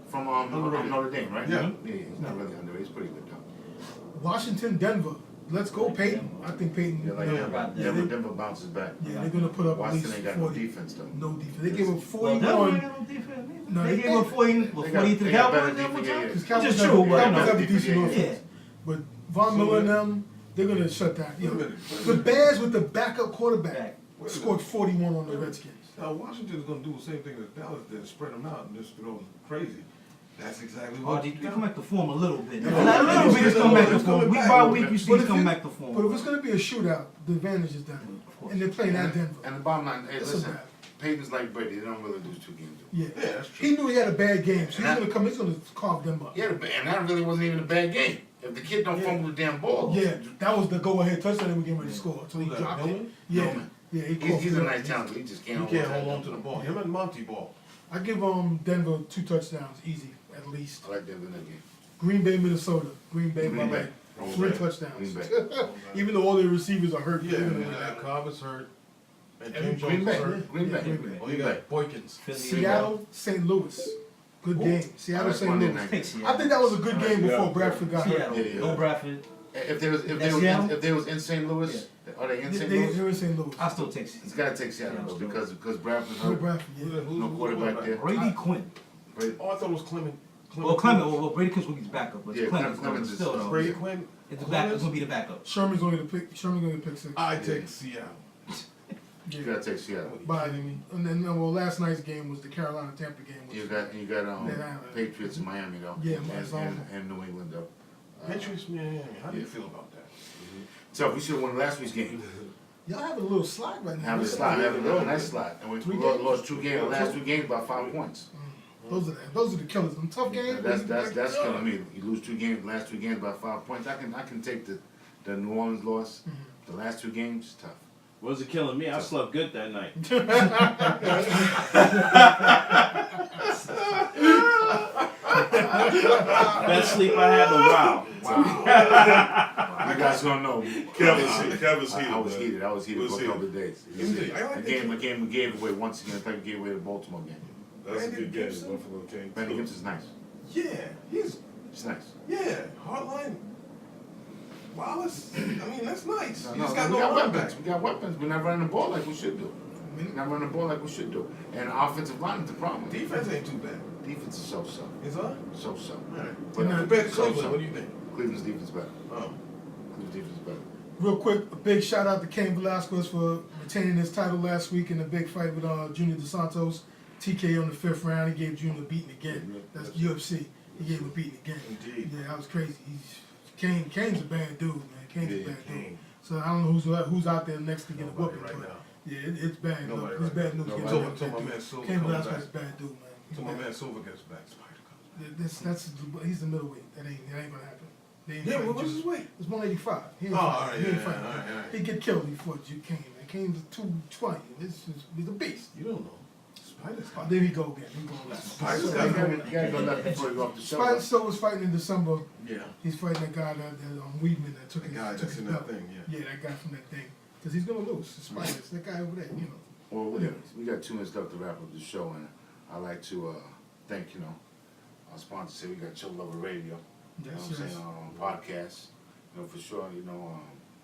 From Underrated. Notre Dame, right? Yeah. Yeah, he's not really underrated. He's pretty good though. Washington, Denver. Let's go, Peyton. I think Peyton. Yeah, like Denver bounces back. Yeah, they're gonna put up at Washington least ain't got 40. no defense though. No defense. They gave up Well, 41. Denver ain't got no defense. No, They they- gave up 40 to they the got better Cowboys that defense, one yeah, time. yeah. Because Which Cowboys is have- true, but Cowboys no, have a decent yeah, offense. But Von So, Miller and yeah. them, they're gonna shut down. You know, Wait a minute. the Bears with the backup quarterback Back. scored 41 on the Redskins. Now Washington's gonna do the same thing that Dallas did, spread them out and just throw them crazy. That's exactly Oh, what. they come back to form a little bit. Yeah. A little bit is coming back to It's form. coming Week back. by week, you see But it's if coming you- back to form. But if it's gonna be a shootout, the advantage is Denver, and they're playing at Denver. And the bottom line, hey, That's a listen, bad. Peyton's like Brady. They don't really lose 2 games. Yeah. Yeah, that's true. He knew he had a bad game, so he's And gonna come. He's gonna carve them up. Yeah, and that really wasn't even a bad game. If the kid don't Yeah. fumble the damn ball, Yeah, that was the go-ahead touchdown they were getting ready to score. So he Who's that, dropped it. Hillman? Yeah, Hillman. yeah, he he's caught a it. nice talent, but he just can't You hold can't that hold on damn to the ball. ball. Him and Monty ball. I give Denver 2 touchdowns, easy at least. I like Denver in that game. Green Bay, Minnesota. Green Bay, Green by Bay. like Green 3 Bay. touchdowns. Green Bay. Even though all their receivers are hurt, Yeah, they're gonna and win that. Carver's hurt. And Every- James Green Jones Bay. is hurt. Green Yeah, Bay. Green Bay. Oh, you got Boykins. Philly, Seattle, St. Louis. Good Ooh. game. Seattle, That's St. Monday Louis. night. Take I Seattle. think that was a good game before Yeah. Bradford got hurt. Seattle. Yeah, yeah. Go Bradford. If they was Seattle? in St. Louis, are they in They, St. they, Louis? they're in St. Louis. I still take It's Seattle. gotta take Seattle though because Bradford's Go hurt. Bradford, yeah. No quarterback there. Brady Quinn. Brady- Oh, I thought it was Clement. Well, Well, Brady Quinn's gonna be his backup, but Yeah, Clemens Clemens is- still though. Brady Quinn. It's the backup. It's gonna be the backup. Sherman's going to pick. Sherman's going to pick 6. I take Seattle. You Yeah. gotta take Seattle. But and then last night's game was the Carolina Tampa game. Which, You got Yeah. Patriots in Miami though. Yeah, and, it's and New England though. Patriots, man. How do you Yeah. feel about that? So we should have won last week's game. Y'all having a little slide right now. Have a slide, have a real nice slide. And we 3 lost 2 games, the last 2 games by 5 points. Those are the killers. Them tough games. That's killing me. You lose 2 games, last 2 games by 5 points. I can take the New Orleans loss. The last 2 games, tough. Wasn't killing me. I slept good that night. Best sleep I had in a while. You guys don't know. Kevin's heated. I was heated. I was heated for a couple of days. I like The game we gave away once again. I think we gave away the Baltimore game. That's a good game. Buffalo King. Brandon Gibbs is nice. Yeah, he's nice. yeah, hardline. Wallace. I mean, that's nice. No, You just we got got no weapons. weapons. We got weapons. We're not running the ball like we should do. We're not running the ball like we should do. And the offensive line is the problem. Defense ain't too bad. Defense is so-so. Is that? So-so. Alright. But Compared to Cleveland, so-so. what do you think? Cleveland's defense better. Oh. Cleveland's defense better. Real quick, a big shout out to Cain Velasquez for retaining his title last week in the big fight with Junior Dos Santos. TK on the 5th round. He gave Junior a beating again. That's UFC. He gave him a beating again. Indeed. Yeah, that was crazy. Cain's a bad dude, man. Cain's a bad Cain. dude. So I don't know who's out there next to get Nobody a whooping. right but now. yeah, it's bad. Nobody It's right bad now. news. Nobody. Cain Until my man Silva Cain comes Velasquez back. is a bad dude, man. He's Until my bad. man Silva gets back. Spider comes back. That's he's the middleweight. That ain't gonna happen. They ain't Yeah, fighting what's his Junior. weight? It's 185. He ain't Oh, fighting. alright, He ain't yeah, fighting. alright. He get killed before Cain. Man, Cain's 220. He's a beast. You don't know. Spider's Oh, there we go again. We go left. Spider's You got gotta go left before you go off the shoulder. Spider still was fighting in December. Yeah. He's fighting that guy that Weedman that took The his guy took that's his in belt. that thing, yeah. Yeah, that guy from that thing. Because he's gonna lose. Spiders, that guy over there, you know. Well, we got 2 minutes left to wrap up the show, and I'd like to thank, our sponsors here. We got Chill Lover Radio, you know what I'm saying, podcasts, for sure,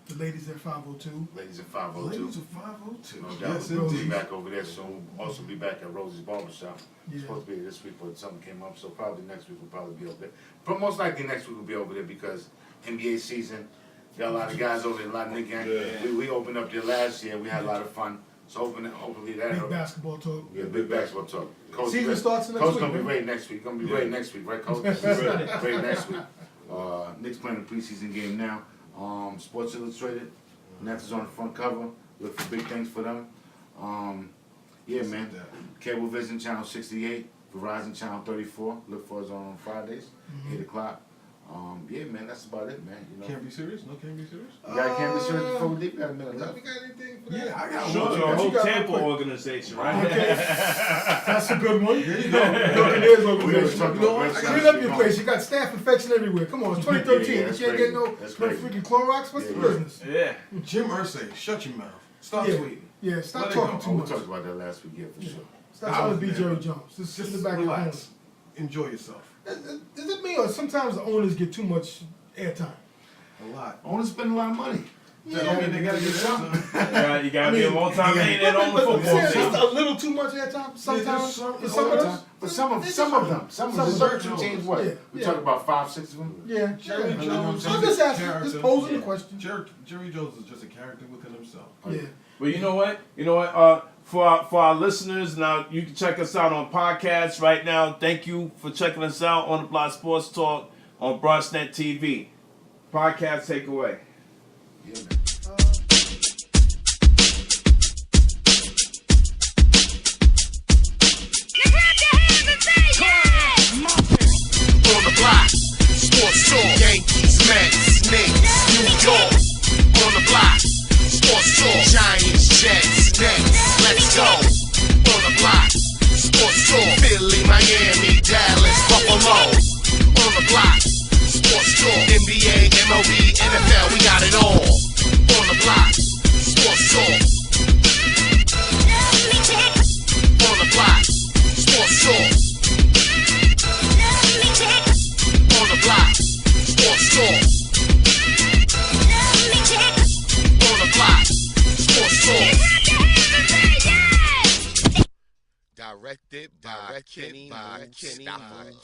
The ladies at 502. Ladies at 502. Ladies of 502. No doubt. Yes, We'll be indeed. back over there soon. Also be back at Rosie's Barbershop. Yeah. Supposed to be this week, but something came up, so probably next week we'll probably be over there. But most likely next week we'll be over there because NBA season, got a lot of guys over there, a lot of niggas. Yeah. We opened up there last year. We had a lot of fun. So hopefully that. Big basketball talk. Yeah, big basketball talk. Coach, Season starts next Coach week, gonna be man. ready next week. Gonna be ready next week, right, Coach? ready next week. Knicks playing the preseason game now. Sports Illustrated. Nets is on the front cover. Look for big things for them. Yeah, man. Cablevision Channel 68, Verizon Channel 34. Look for us on Fridays, 8 o'clock. Yeah, man, that's about it, man. Can't be serious? No, can't be serious? You guys can't be serious before we leave. We got a minute We left. got anything for that? Yeah, I got Sure, one. your What whole you got real Tampa quick? organization, right? Okay. That's a good one. There you go. Buccaneers We always organization. talk You know about what? Red Clean Sox. up your place. You got staph infection everywhere. Come on, it's 2013. Yeah, You that's can't crazy. get no That's crazy. freaking Clorox. What's the Yeah. business? Yeah. Jim Irsay, shut your mouth. Stop Yeah. tweeting. Yeah, stop Let it talking go. too We much. talked about that last week, yeah, for sure. Stop trying to be Jerry Jones. Just sit in the back of your home. relax. Enjoy yourself. Is it me or sometimes the owners get too much airtime? A lot. I want to spend a lot of money. That don't mean they gotta get something. You gotta be a multi-millionaire on the football Just team. a little too much airtime sometimes. some- For some of us. But some of them, some of the certain teams, what? Yeah, We yeah. talk about 5, 6 of them. Yeah, Jerry yeah. Jones I'm is just a asking, character. just posing the question. Jerry Jones is just a character within himself. Yeah. But you know what? For our listeners, now you can check us out on podcasts right now. Thank you for checking us out on the Block Sports Talk on Bronxnet TV. Podcast takeaway. Yeah, man. On the block, sports talk, Yankees, Mets, Knicks, New York. On the block, sports talk, Giants, Jets, Nets, let's go. On the block, sports talk, Philly, Miami, Dallas, Buffalo. On the block, sports talk, NBA, MLB, NFL, we got it all. On the block, sports talk. On the block, sports talk. On the block, sports talk. On the block, sports talk. Directed by Kenny Stafford.